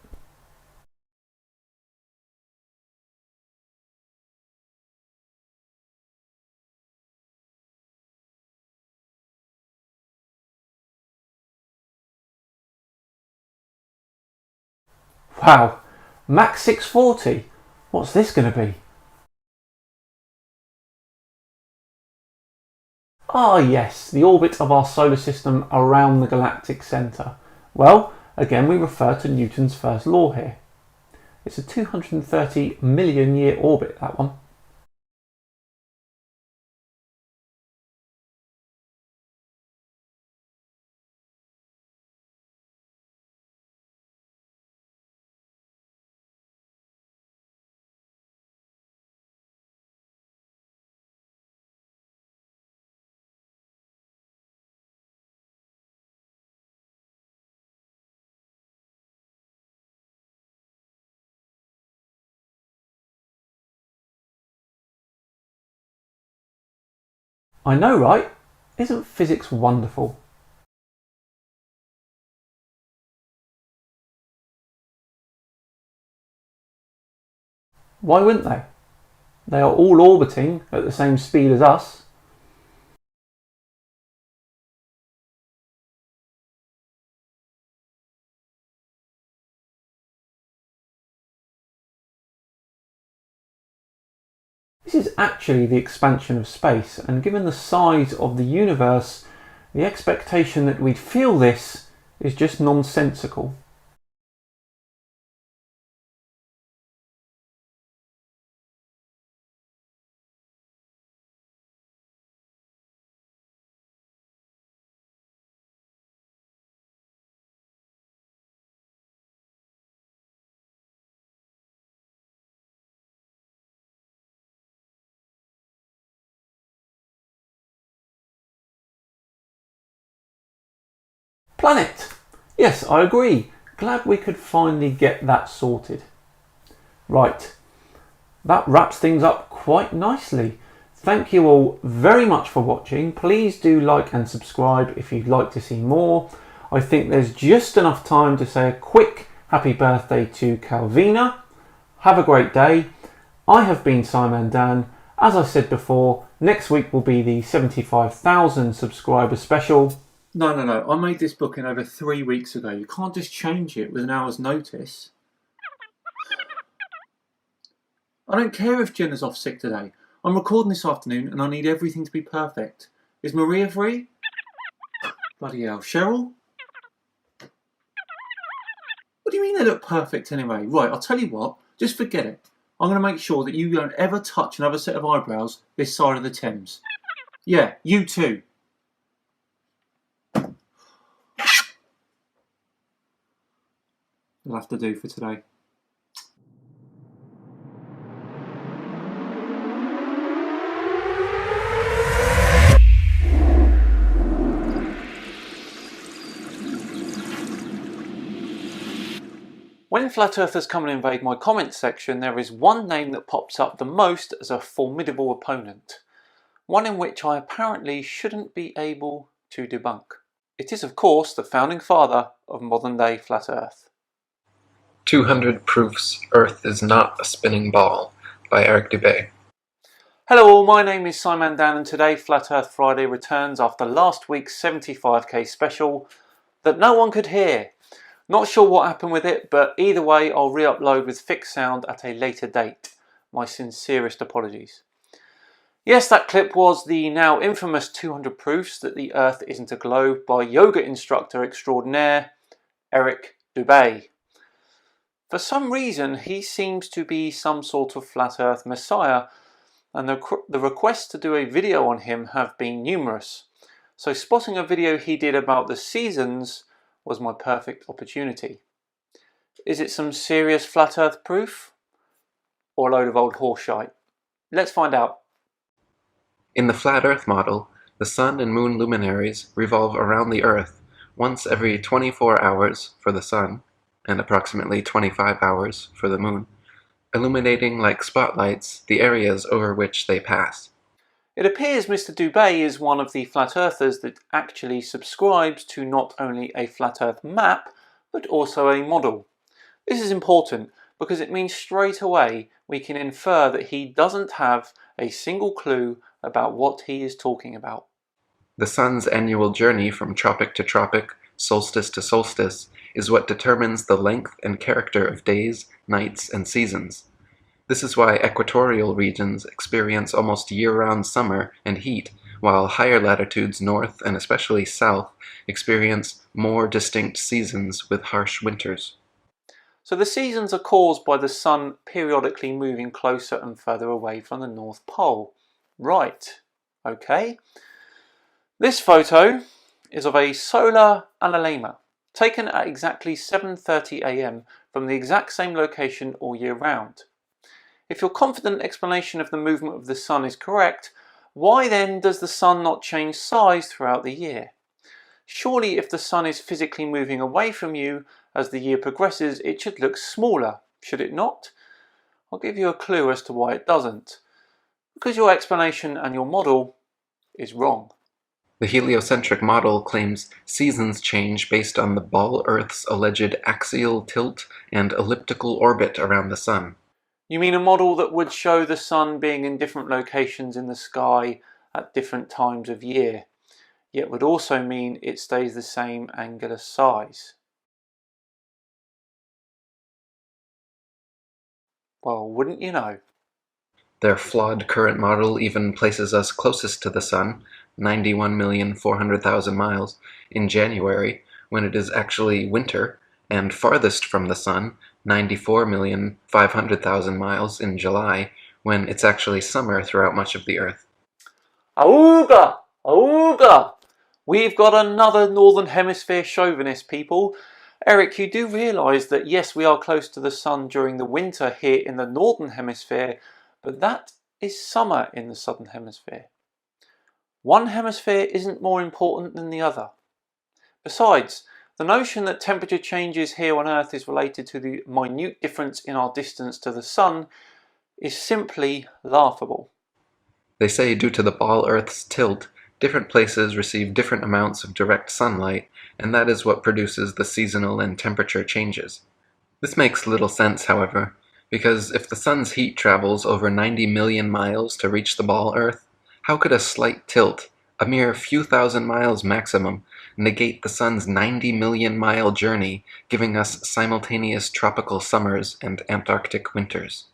Wow, Mach 640. What's this going to be? Ah yes, the orbit of our solar system around the galactic centre. Well, again we refer to Newton's first law here. It's a 230 million year orbit, that one. I know, right? Isn't physics wonderful? Why wouldn't they? They are all orbiting at the same speed as us. This is actually the expansion of space, and given the size of the universe, the expectation that we'd feel this is just nonsensical. Planet! Yes, I agree. Glad we could finally get that sorted. Right, that wraps things up quite nicely. Thank you all very much for watching. Please do like and subscribe if you'd like to see more. I think there's just enough time to say a quick happy birthday to Calvina. Have a great day. I have been Simon Dan. As I said before, next week will be the 75,000 subscriber special. No, I made this booking over 3 weeks ago. You can't just change it with an hour's notice. I don't care if Jenna's off sick today. I'm recording this afternoon and I need everything to be perfect. Is Maria free? Bloody hell. Cheryl? What do you mean they look perfect anyway? Right, I'll tell you what. Just forget it. I'm going to make sure that you don't ever touch another set of eyebrows this side of the Thames. Yeah, you too. Will have to do for today. When flat earthers come and invade my comments section, there is one name that pops up the most as a formidable opponent. One in which I apparently shouldn't be able to debunk. It is, of course, the founding father of modern day flat earth. 200 Proofs Earth is Not a Spinning Ball by Eric Dubay. Hello all, my name is Simon Dan and today Flat Earth Friday returns after last week's 75k special that no one could hear. Not sure what happened with it, but either way I'll re-upload with fixed sound at a later date. My sincerest apologies. Yes, that clip was the now infamous 200 Proofs that the Earth isn't a globe by yoga instructor extraordinaire Eric Dubay. For some reason, he seems to be some sort of flat earth messiah, and the requests to do a video on him have been numerous. So spotting a video he did about the seasons was my perfect opportunity. Is it some serious flat earth proof? Or a load of old horseshite? Let's find out. In the flat Earth model, the Sun and Moon luminaries revolve around the Earth once every 24 hours for the Sun, and approximately 25 hours for the Moon, illuminating like spotlights the areas over which they pass. It appears Mr. Dubay is one of the flat earthers that actually subscribes to not only a flat earth map, but also a model. This is important because it means straight away we can infer that he doesn't have a single clue about what he is talking about. The Sun's annual journey from tropic to tropic, solstice to solstice, is what determines the length and character of days, nights, and seasons. This is why equatorial regions experience almost year-round summer and heat, while higher latitudes north and especially south experience more distinct seasons with harsh winters. So the seasons are caused by the Sun periodically moving closer and further away from the North Pole. Right, okay. This photo is of a solar analemma, taken at exactly 7:30 AM from the exact same location all year round. If your confident explanation of the movement of the Sun is correct, why then does the Sun not change size throughout the year? Surely if the Sun is physically moving away from you as the year progresses, it should look smaller, should it not? I'll give you a clue as to why it doesn't. Because your explanation and your model is wrong. The heliocentric model claims seasons change based on the ball Earth's alleged axial tilt and elliptical orbit around the Sun. You mean a model that would show the Sun being in different locations in the sky at different times of year, yet would also mean it stays the same angular size? Well, wouldn't you know? Their flawed current model even places us closest to the Sun, 91,400,000 miles, in January, when it is actually winter, and farthest from the Sun, 94,500,000 miles, in July, when it's actually summer throughout much of the Earth. Auga! Auga! We've got another Northern Hemisphere chauvinist, people. Eric, you do realise that yes, we are close to the Sun during the winter here in the Northern Hemisphere, but that is summer in the Southern Hemisphere. One hemisphere isn't more important than the other. Besides, the notion that temperature changes here on Earth is related to the minute difference in our distance to the Sun is simply laughable. They say due to the ball Earth's tilt, different places receive different amounts of direct sunlight, and that is what produces the seasonal and temperature changes. This makes little sense, however, because if the Sun's heat travels over 90 million miles to reach the ball Earth, how could a slight tilt, a mere few thousand miles maximum, negate the Sun's 90 million mile journey, giving us simultaneous tropical summers and Antarctic winters?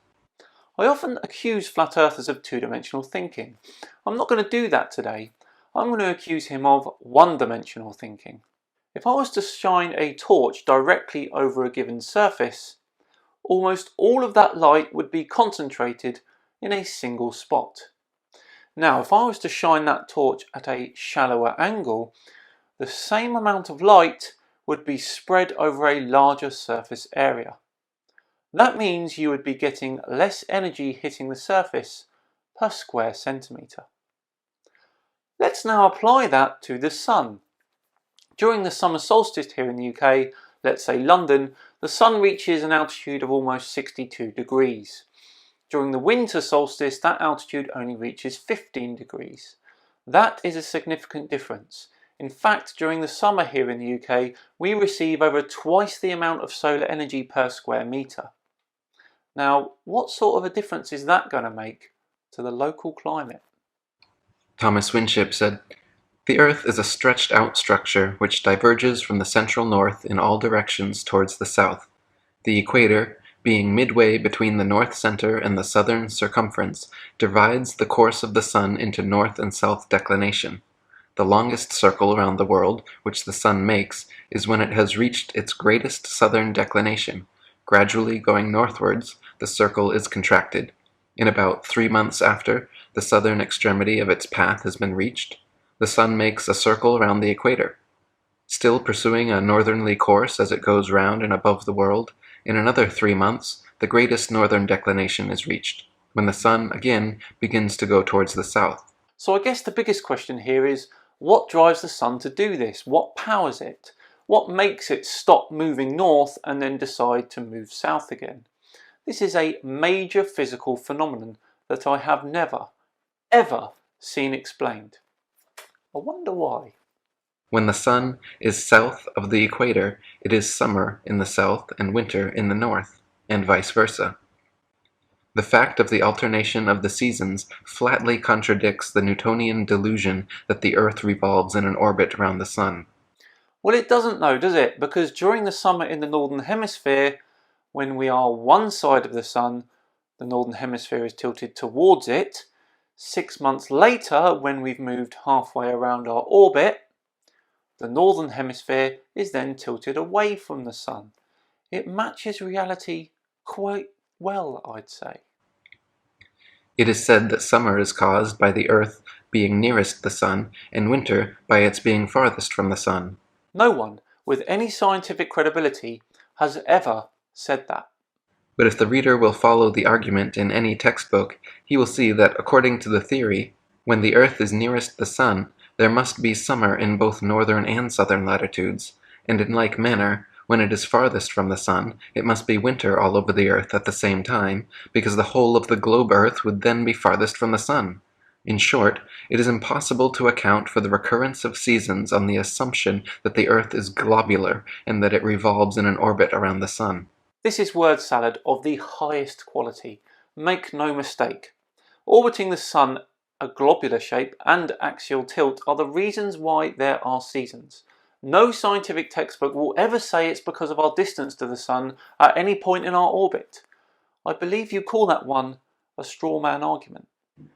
I often accuse flat earthers of two-dimensional thinking. I'm not going to do that today. I'm going to accuse him of one-dimensional thinking. If I was to shine a torch directly over a given surface, almost all of that light would be concentrated in a single spot. Now, if I was to shine that torch at a shallower angle, the same amount of light would be spread over a larger surface area. That means you would be getting less energy hitting the surface per square centimetre. Let's now apply that to the Sun. During the summer solstice here in the UK, let's say London, the Sun reaches an altitude of almost 62 degrees. During the winter solstice, that altitude only reaches 15 degrees. That is a significant difference. In fact, during the summer here in the UK, we receive over twice the amount of solar energy per square metre. Now, what sort of a difference is that going to make to the local climate? Thomas Winship said, "The Earth is a stretched out structure which diverges from the central north in all directions towards the south. The equator, being midway between the north center and the southern circumference, divides the course of the Sun into north and south declination. The longest circle around the world which the Sun makes is when it has reached its greatest southern declination. Gradually going northwards, the circle is contracted. In about 3 months after the southern extremity of its path has been reached, the Sun makes a circle around the equator. Still pursuing a northerly course as it goes round and above the world, in another 3 months, the greatest northern declination is reached, when the Sun again begins to go towards the south." So I guess the biggest question here is, what drives the Sun to do this? What powers it? What makes it stop moving north and then decide to move south again? This is a major physical phenomenon that I have never, ever seen explained. I wonder why. When the Sun is south of the equator, it is summer in the south and winter in the north, and vice versa. The fact of the alternation of the seasons flatly contradicts the Newtonian delusion that the Earth revolves in an orbit around the Sun. Well, it doesn't though, does it? Because during the summer in the Northern Hemisphere, when we are one side of the Sun, the Northern Hemisphere is tilted towards it. 6 months later, when we've moved halfway around our orbit, the Northern Hemisphere is then tilted away from the Sun. It matches reality quite well, I'd say. It is said that summer is caused by the Earth being nearest the Sun, and winter by its being farthest from the Sun. No one with any scientific credibility has ever said that. But if the reader will follow the argument in any textbook, he will see that according to the theory, when the Earth is nearest the Sun, there must be summer in both northern and southern latitudes, and in like manner, when it is farthest from the Sun, it must be winter all over the Earth at the same time, because the whole of the globe Earth would then be farthest from the Sun. In short, it is impossible to account for the recurrence of seasons on the assumption that the Earth is globular and that it revolves in an orbit around the Sun. This is word salad of the highest quality. Make no mistake. Orbiting the Sun, a globular shape and axial tilt are the reasons why there are seasons. No scientific textbook will ever say it's because of our distance to the Sun at any point in our orbit. I believe you call that one a straw man argument.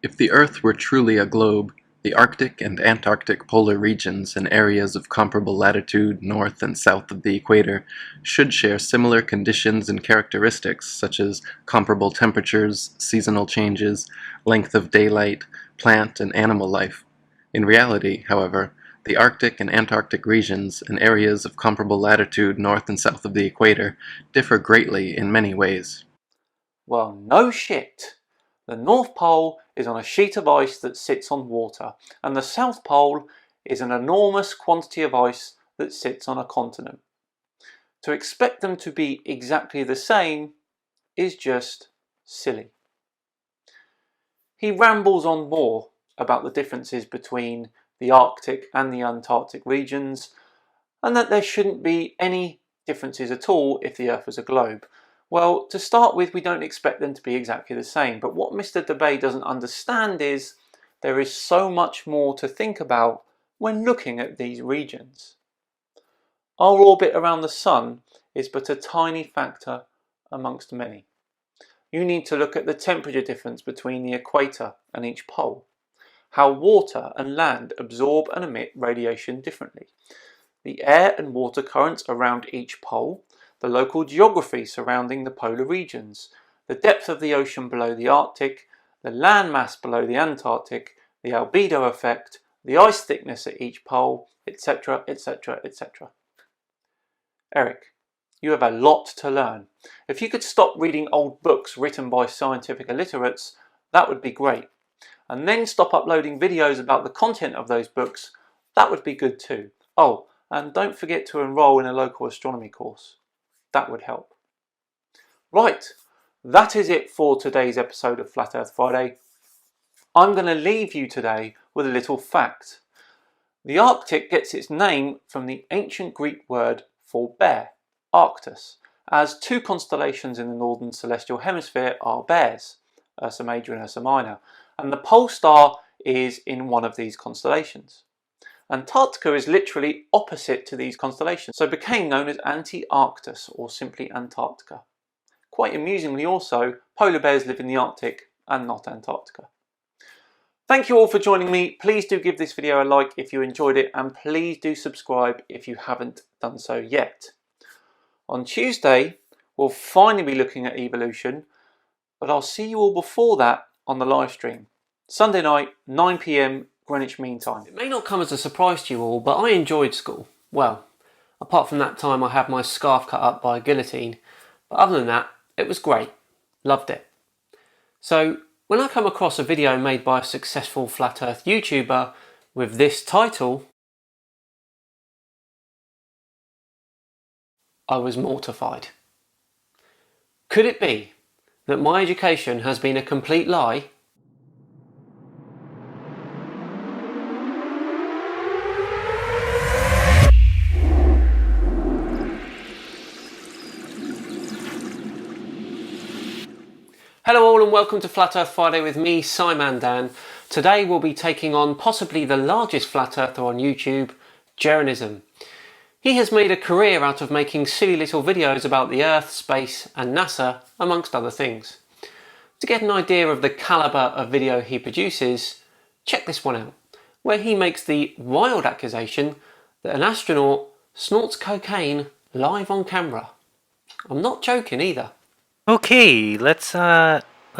If the Earth were truly a globe, the Arctic and Antarctic polar regions and areas of comparable latitude north and south of the equator should share similar conditions and characteristics such as comparable temperatures, seasonal changes, length of daylight, plant and animal life. In reality, however, the Arctic and Antarctic regions and areas of comparable latitude north and south of the equator differ greatly in many ways. Well, no shit. The North Pole is on a sheet of ice that sits on water, and the South Pole is an enormous quantity of ice that sits on a continent. To expect them to be exactly the same is just silly. He rambles on more about the differences between the Arctic and the Antarctic regions, and that there shouldn't be any differences at all if the Earth was a globe. Well, to start with, we don't expect them to be exactly the same, but what Mr. Debay doesn't understand is there is so much more to think about when looking at these regions. Our orbit around the Sun is but a tiny factor amongst many. You need to look at the temperature difference between the equator and each pole, how water and land absorb and emit radiation differently, the air and water currents around each pole, the local geography surrounding the polar regions, the depth of the ocean below the Arctic, the land mass below the Antarctic, the albedo effect, the ice thickness at each pole, etc., etc., etc. Eric, you have a lot to learn. If you could stop reading old books written by scientific illiterates, that would be great. And then stop uploading videos about the content of those books, that would be good too. Oh, and don't forget to enroll in a local astronomy course. That would help. Right, that is it for today's episode of Flat Earth Friday. I'm going to leave you today with a little fact. The Arctic gets its name from the ancient Greek word for bear, Arctus, as two constellations in the northern celestial hemisphere are bears, Ursa Major and Ursa Minor, and the pole star is in one of these constellations. Antarctica is literally opposite to these constellations, so became known as Anti-Arctus, or simply Antarctica. Quite amusingly also, polar bears live in the Arctic and not Antarctica. Thank you all for joining me. Please do give this video a like if you enjoyed it, and please do subscribe if you haven't done so yet. On Tuesday, we'll finally be looking at evolution, but I'll see you all before that on the live stream. Sunday night, 9 PM Greenwich Mean Time. It may not come as a surprise to you all, but I enjoyed school. Well, apart from that time I had my scarf cut up by a guillotine, but other than that, it was great. Loved it. So, when I come across a video made by a successful Flat Earth YouTuber with this title, I was mortified. Could it be that my education has been a complete lie? Hello all and welcome to Flat Earth Friday with me, Simon Dan. Today we'll be taking on possibly the largest flat earther on YouTube, Jeranism. He has made a career out of making silly little videos about the Earth, space and NASA, amongst other things. To get an idea of the calibre of video he produces, check this one out, where he makes the wild accusation that an astronaut snorts cocaine live on camera. I'm not joking either. Okay, let's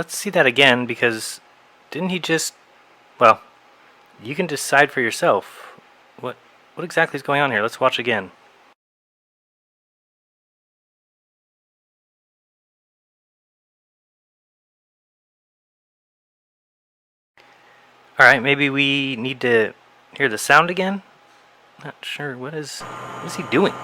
see that again, because didn't he just, well, you can decide for yourself. What exactly is going on here? Let's watch again. Alright, maybe we need to hear the sound again? Not sure, what is he doing?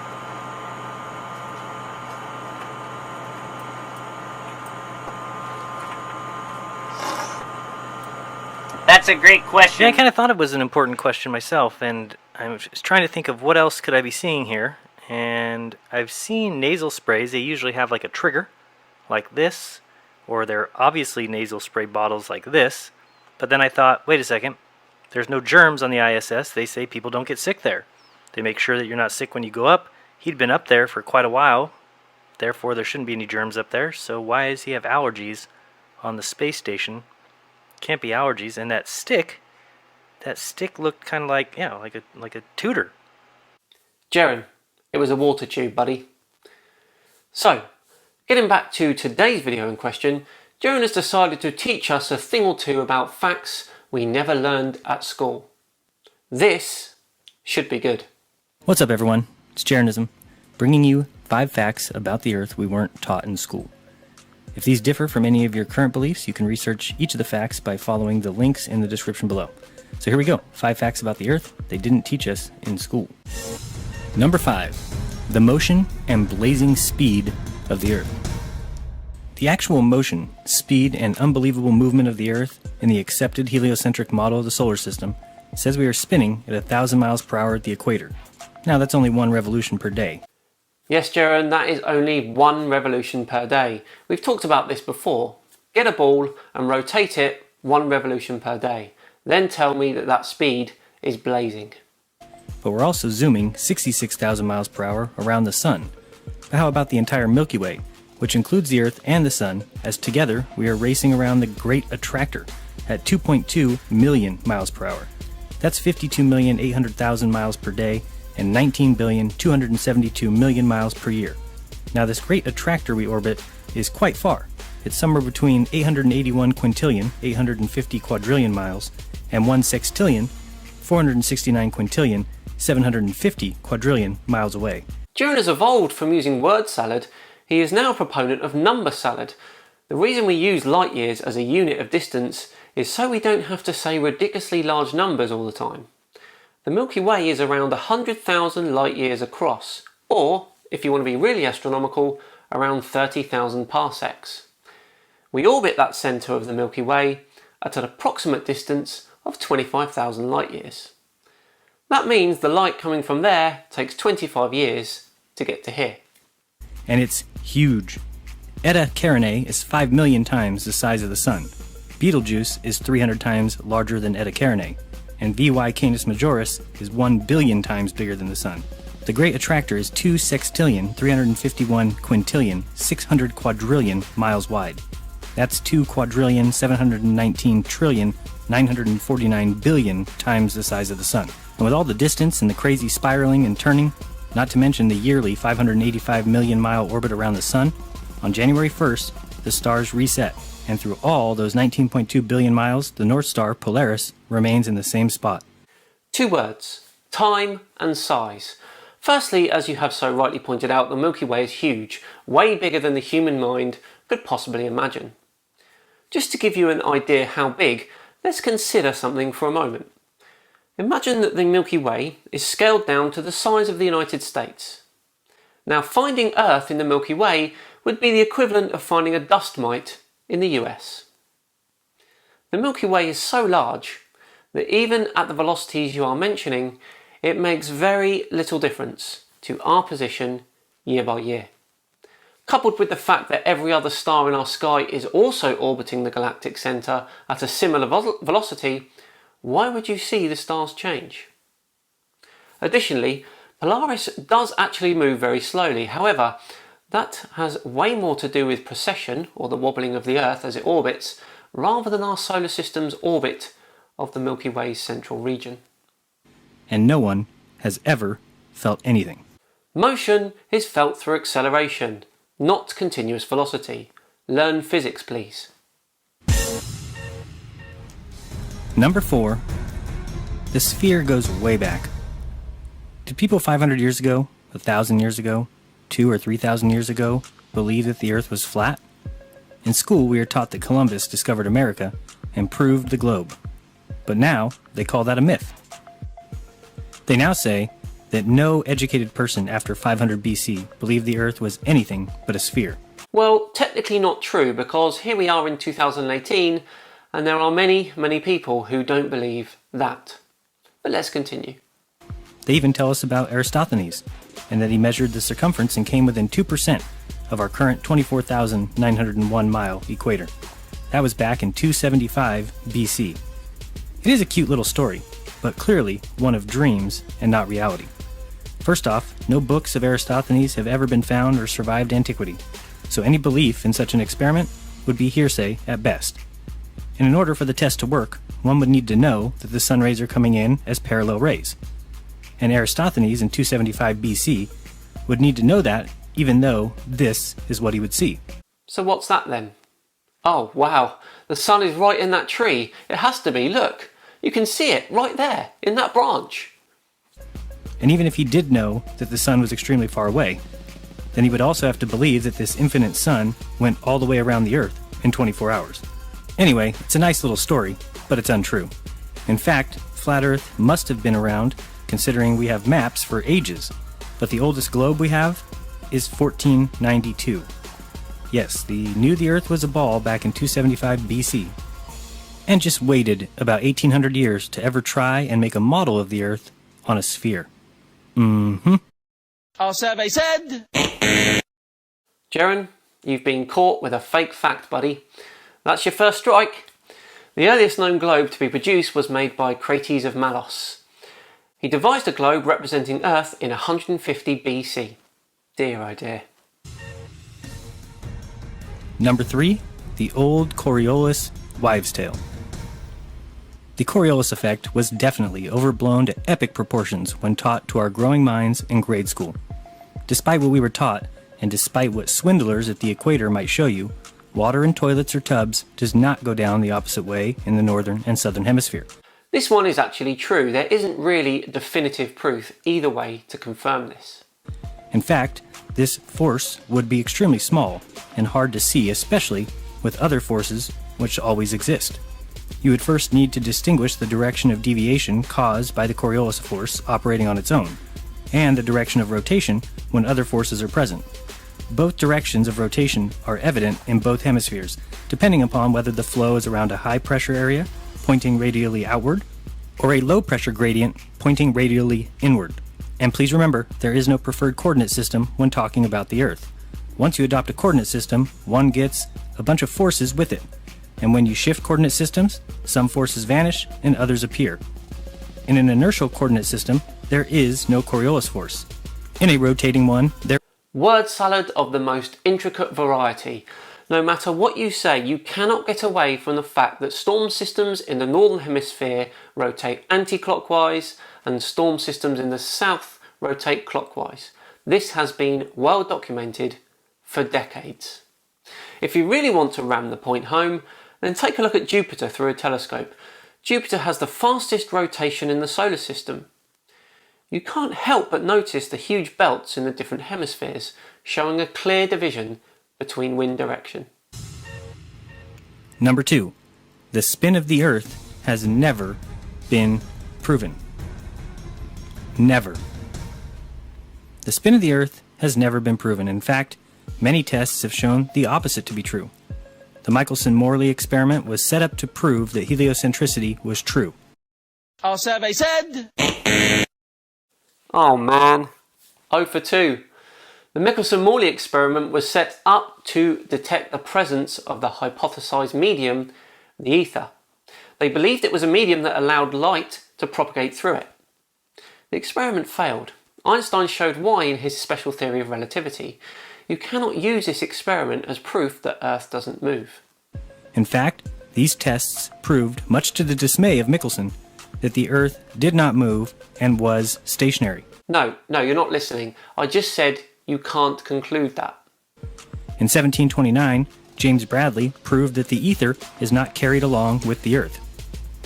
That's a great question. Yeah, I kind of thought it was an important question myself, and I was just trying to think of what else could I be seeing here. And I've seen nasal sprays. They usually have like a trigger, like this, or they're obviously nasal spray bottles like this. But then I thought, wait a second, there's no germs on the ISS. They say people don't get sick there. They make sure that you're not sick when you go up. He'd been up there for quite a while, therefore there shouldn't be any germs up there. So why does he have allergies on the space station? Can't be allergies. And that stick looked kind of like, like a tutor. Jaren, it was a water tube, buddy. So, getting back to today's video in question, Jaren has decided to teach us a thing or two about facts we never learned at school. This should be good. What's up, everyone? It's Jarenism, bringing you 5 facts about the Earth we weren't taught in school. If these differ from any of your current beliefs, you can research each of the facts by following the links in the description below. So here we go, 5 facts about the Earth they didn't teach us in school. Number 5, the motion and blazing speed of the Earth. The actual motion, speed, and unbelievable movement of the Earth in the accepted heliocentric model of the solar system says we are spinning at 1,000 miles per hour at the equator. Now that's only 1 revolution per day. Yes, Jaren, that is only 1 revolution per day. We've talked about this before. Get a ball and rotate it 1 revolution per day. Then tell me that that speed is blazing. But we're also zooming 66,000 miles per hour around the Sun. But how about the entire Milky Way, which includes the Earth and the Sun, as together we are racing around the Great Attractor at 2.2 million miles per hour. That's 52,800,000 miles per day and 19,272,000,000 miles per year. Now this Great Attractor we orbit is quite far. It's somewhere between 881 quintillion, 850 quadrillion miles, and 1 sextillion, 469 quintillion, 750 quadrillion miles away. Jaren has evolved from using word salad. He is now a proponent of number salad. The reason we use light years as a unit of distance is so we don't have to say ridiculously large numbers all the time. The Milky Way is around 100,000 light years across, or, if you want to be really astronomical, around 30,000 parsecs. We orbit that centre of the Milky Way at an approximate distance of 25,000 light years. That means the light coming from there takes 25 years to get to here. And it's huge. Eta Carinae is 5 million times the size of the Sun. Betelgeuse is 300 times larger than Eta Carinae, and VY Canis Majoris is 1 billion times bigger than the Sun. The Great Attractor is 2 sextillion, 351 quintillion, 600 quadrillion miles wide. That's 2 quadrillion, 719 trillion, 949 billion times the size of the Sun. And with all the distance and the crazy spiraling and turning, not to mention the yearly 585 million mile orbit around the Sun, on January 1st, the stars reset, and through all those 19.2 billion miles, the North Star, Polaris, remains in the same spot. 2 words, time and size. Firstly, as you have so rightly pointed out, the Milky Way is huge, way bigger than the human mind could possibly imagine. Just to give you an idea how big, let's consider something for a moment. Imagine that the Milky Way is scaled down to the size of the United States. Now, finding Earth in the Milky Way would be the equivalent of finding a dust mite in the US. The Milky Way is so large that even at the velocities you are mentioning, it makes very little difference to our position year by year. Coupled with the fact that every other star in our sky is also orbiting the galactic centre at a similar velocity, why would you see the stars change? Additionally, Polaris does actually move very slowly. However, that has way more to do with precession, or the wobbling of the Earth as it orbits, rather than our solar system's orbit of the Milky Way's central region. And no one has ever felt anything. Motion is felt through acceleration, not continuous velocity. Learn physics, please. Number 4, the sphere goes way back. Did people 500 years ago, 1,000 years ago, 2,000 or 3,000 years ago believe that the Earth was flat? In school, we are taught that Columbus discovered America and proved the globe. But now, they call that a myth. They now say that no educated person after 500 BC believed the Earth was anything but a sphere. Well, technically not true, because here we are in 2018, and there are many, many people who don't believe that. But let's continue. They even tell us about Eratosthenes, and that he measured the circumference and came within 2% of our current 24,901 mile equator. That was back in 275 BC. It is a cute little story, but clearly one of dreams and not reality. First off, no books of Eratosthenes have ever been found or survived antiquity, so any belief in such an experiment would be hearsay at best. And in order for the test to work, one would need to know that the sun rays are coming in as parallel rays. And Eratosthenes in 275 BC would need to know that, even though this is what he would see. So what's that then? Oh wow, the sun is right in that tree. It has to be, look. You can see it right there, in that branch. And even if he did know that the sun was extremely far away, then he would also have to believe that this infinite sun went all the way around the Earth in 24 hours. Anyway, it's a nice little story, but it's untrue. In fact, Flat Earth must have been around, considering we have maps for ages, but the oldest globe we have is 1492. Yes, they knew the Earth was a ball back in 275 BC, and just waited about 1800 years to ever try and make a model of the Earth on a sphere. Our survey said... Jaren, you've been caught with a fake fact, buddy. That's your first strike. The earliest known globe to be produced was made by Crates of Malos. He devised a globe representing Earth in 150 BC. Dear oh dear. Number 3, the old Coriolis wives' tale. The Coriolis effect was definitely overblown to epic proportions when taught to our growing minds in grade school. Despite what we were taught, and despite what swindlers at the equator might show you, water in toilets or tubs does not go down the opposite way in the northern and southern hemisphere. This one is actually true. There isn't really definitive proof either way to confirm this. In fact, this force would be extremely small and hard to see, especially with other forces which always exist. You would first need to distinguish the direction of deviation caused by the Coriolis force operating on its own, and the direction of rotation when other forces are present. Both directions of rotation are evident in both hemispheres, depending upon whether the flow is around a high pressure area, pointing radially outward, or a low pressure gradient pointing radially inward. And please remember, there is no preferred coordinate system when talking about the Earth. Once you adopt a coordinate system, one gets a bunch of forces with it. And when you shift coordinate systems, some forces vanish and others appear. In an inertial coordinate system, there is no Coriolis force. In a rotating one, there... Word salad of the most intricate variety. No matter what you say, you cannot get away from the fact that storm systems in the northern hemisphere rotate anti-clockwise and storm systems in the south rotate clockwise. This has been well documented for decades. If you really want to ram the point home, then take a look at Jupiter through a telescope. Jupiter has the fastest rotation in the solar system. You can't help but notice the huge belts in the different hemispheres, showing a clear division between wind direction. Number 2. The spin of the Earth has never been proven. Never. The spin of the Earth has never been proven. In fact, many tests have shown the opposite to be true. The Michelson-Morley experiment was set up to prove that heliocentricity was true. Our survey said... Oh man, 0 for 2. The Michelson-Morley experiment was set up to detect the presence of the hypothesized medium, the ether. They believed it was a medium that allowed light to propagate through it. The experiment failed. Einstein showed why in his special theory of relativity. You cannot use this experiment as proof that Earth doesn't move. In fact, these tests proved, much to the dismay of Michelson, that the Earth did not move and was stationary. No, you're not listening. I just said you can't conclude that. In 1729, James Bradley proved that the ether is not carried along with the Earth.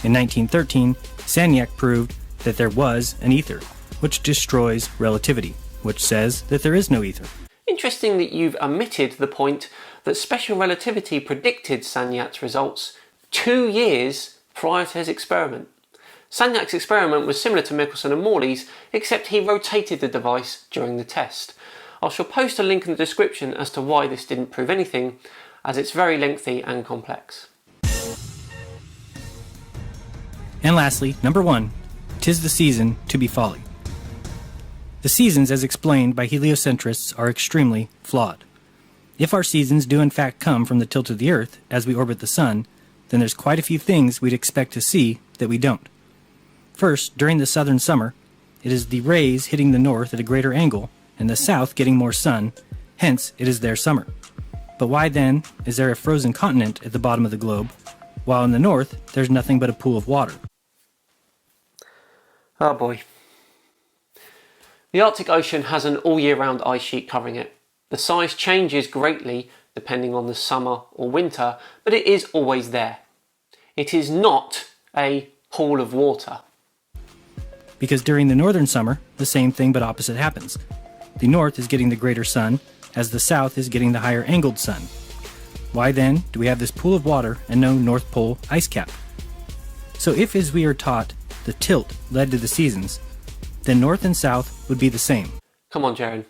In 1913, Sagnac proved that there was an ether, which destroys relativity, which says that there is no ether. Interesting that you've omitted the point that special relativity predicted Sagnac's results 2 years prior to his experiment. Sagnac's experiment was similar to Michelson and Morley's, except he rotated the device during the test. I shall post a link in the description as to why this didn't prove anything, as it's very lengthy and complex. And lastly, number 1, 'tis the season to be folly. The seasons, as explained by heliocentrists, are extremely flawed. If our seasons do in fact come from the tilt of the Earth as we orbit the Sun, then there's quite a few things we'd expect to see that we don't. First, during the southern summer, it is the rays hitting the north at a greater angle, and the south getting more sun, hence it is their summer. But why then is there a frozen continent at the bottom of the globe, while in the north there's nothing but a pool of water? Oh boy. The Arctic Ocean has an all-year-round ice sheet covering it. The size changes greatly depending on the summer or winter, but it is always there. It is not a pool of water. Because during the northern summer, the same thing but opposite happens. The north is getting the greater sun, as the south is getting the higher angled sun. Why then do we have this pool of water and no North Pole ice cap? So if, as we are taught, the tilt led to the seasons, then north and south would be the same. Come on, Jaron.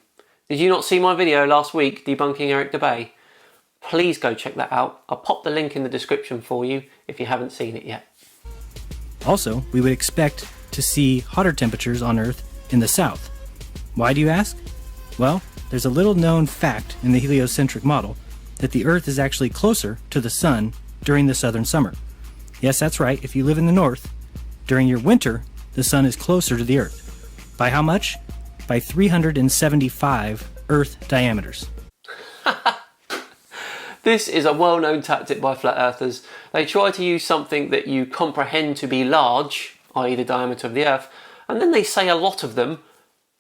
Did you not see my video last week debunking Eric Dubay? Please go check that out. I'll pop the link in the description for you if you haven't seen it yet. Also, we would expect to see hotter temperatures on Earth in the south. Why, do you ask? Well, there's a little known fact in the heliocentric model that the Earth is actually closer to the Sun during the southern summer. Yes, that's right, if you live in the north, during your winter, the Sun is closer to the Earth. By how much? By 375 Earth diameters. This is a well-known tactic by flat earthers. They try to use something that you comprehend to be large, i.e. the diameter of the Earth, and then they say a lot of them,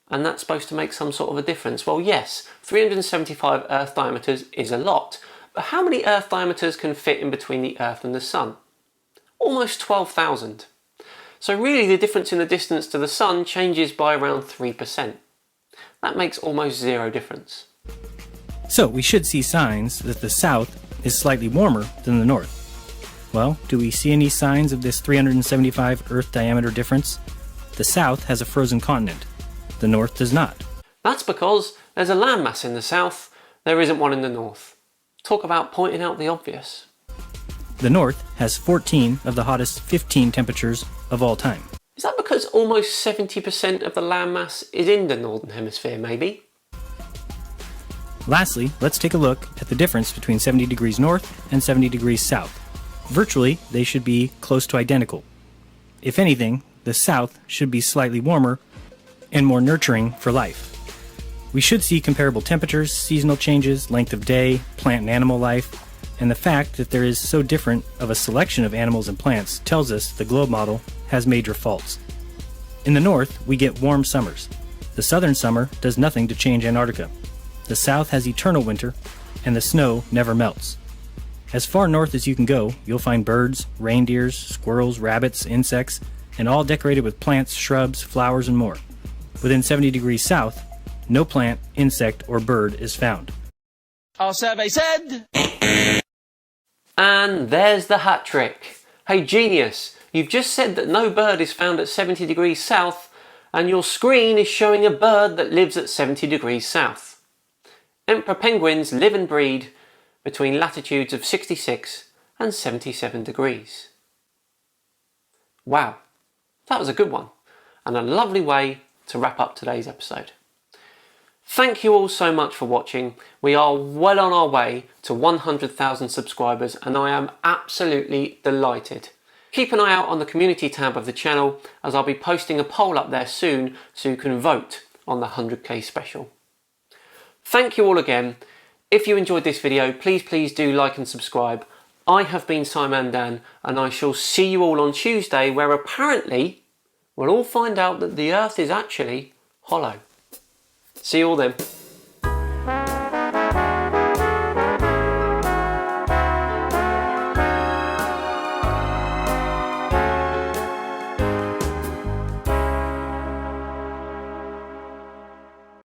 and that's supposed to make some sort of a difference. Well, yes, 375 Earth diameters is a lot, but how many Earth diameters can fit in between the Earth and the Sun? Almost 12,000. So really the difference in the distance to the Sun changes by around 3%. That makes almost zero difference. So we should see signs that the south is slightly warmer than the north. Well, do we see any signs of this 375 Earth diameter difference? The south has a frozen continent. The north does not. That's because there's a landmass in the south, there isn't one in the north. Talk about pointing out the obvious. The north has 14 of the hottest 15 temperatures of all time. Is that because almost 70% of the landmass is in the northern hemisphere, maybe? Lastly, let's take a look at the difference between 70 degrees north and 70 degrees south. Virtually, they should be close to identical. If anything, the south should be slightly warmer and more nurturing for life. We should see comparable temperatures, seasonal changes, length of day, plant and animal life, and the fact that there is so different of a selection of animals and plants tells us the globe model has major faults. In the north, we get warm summers. The southern summer does nothing to change Antarctica. The south has eternal winter, and the snow never melts. As far north as you can go, you'll find birds, reindeers, squirrels, rabbits, insects, and all decorated with plants, shrubs, flowers, and more. Within 70 degrees south, no plant, insect, or bird is found. Our survey said... And there's the hat trick. Hey genius, you've just said that no bird is found at 70 degrees south, and your screen is showing a bird that lives at 70 degrees south. Emperor penguins live and breed between latitudes of 66 and 77 degrees. Wow, that was a good one, and a lovely way to wrap up today's episode. Thank you all so much for watching. We are well on our way to 100,000 subscribers, and I am absolutely delighted. Keep an eye out on the community tab of the channel, as I'll be posting a poll up there soon so you can vote on the 100k special. Thank you all again. If you enjoyed this video, please do like and subscribe. I have been Simon Dan, and I shall see you all on Tuesday, where apparently we'll all find out that the Earth is actually hollow. See you all then.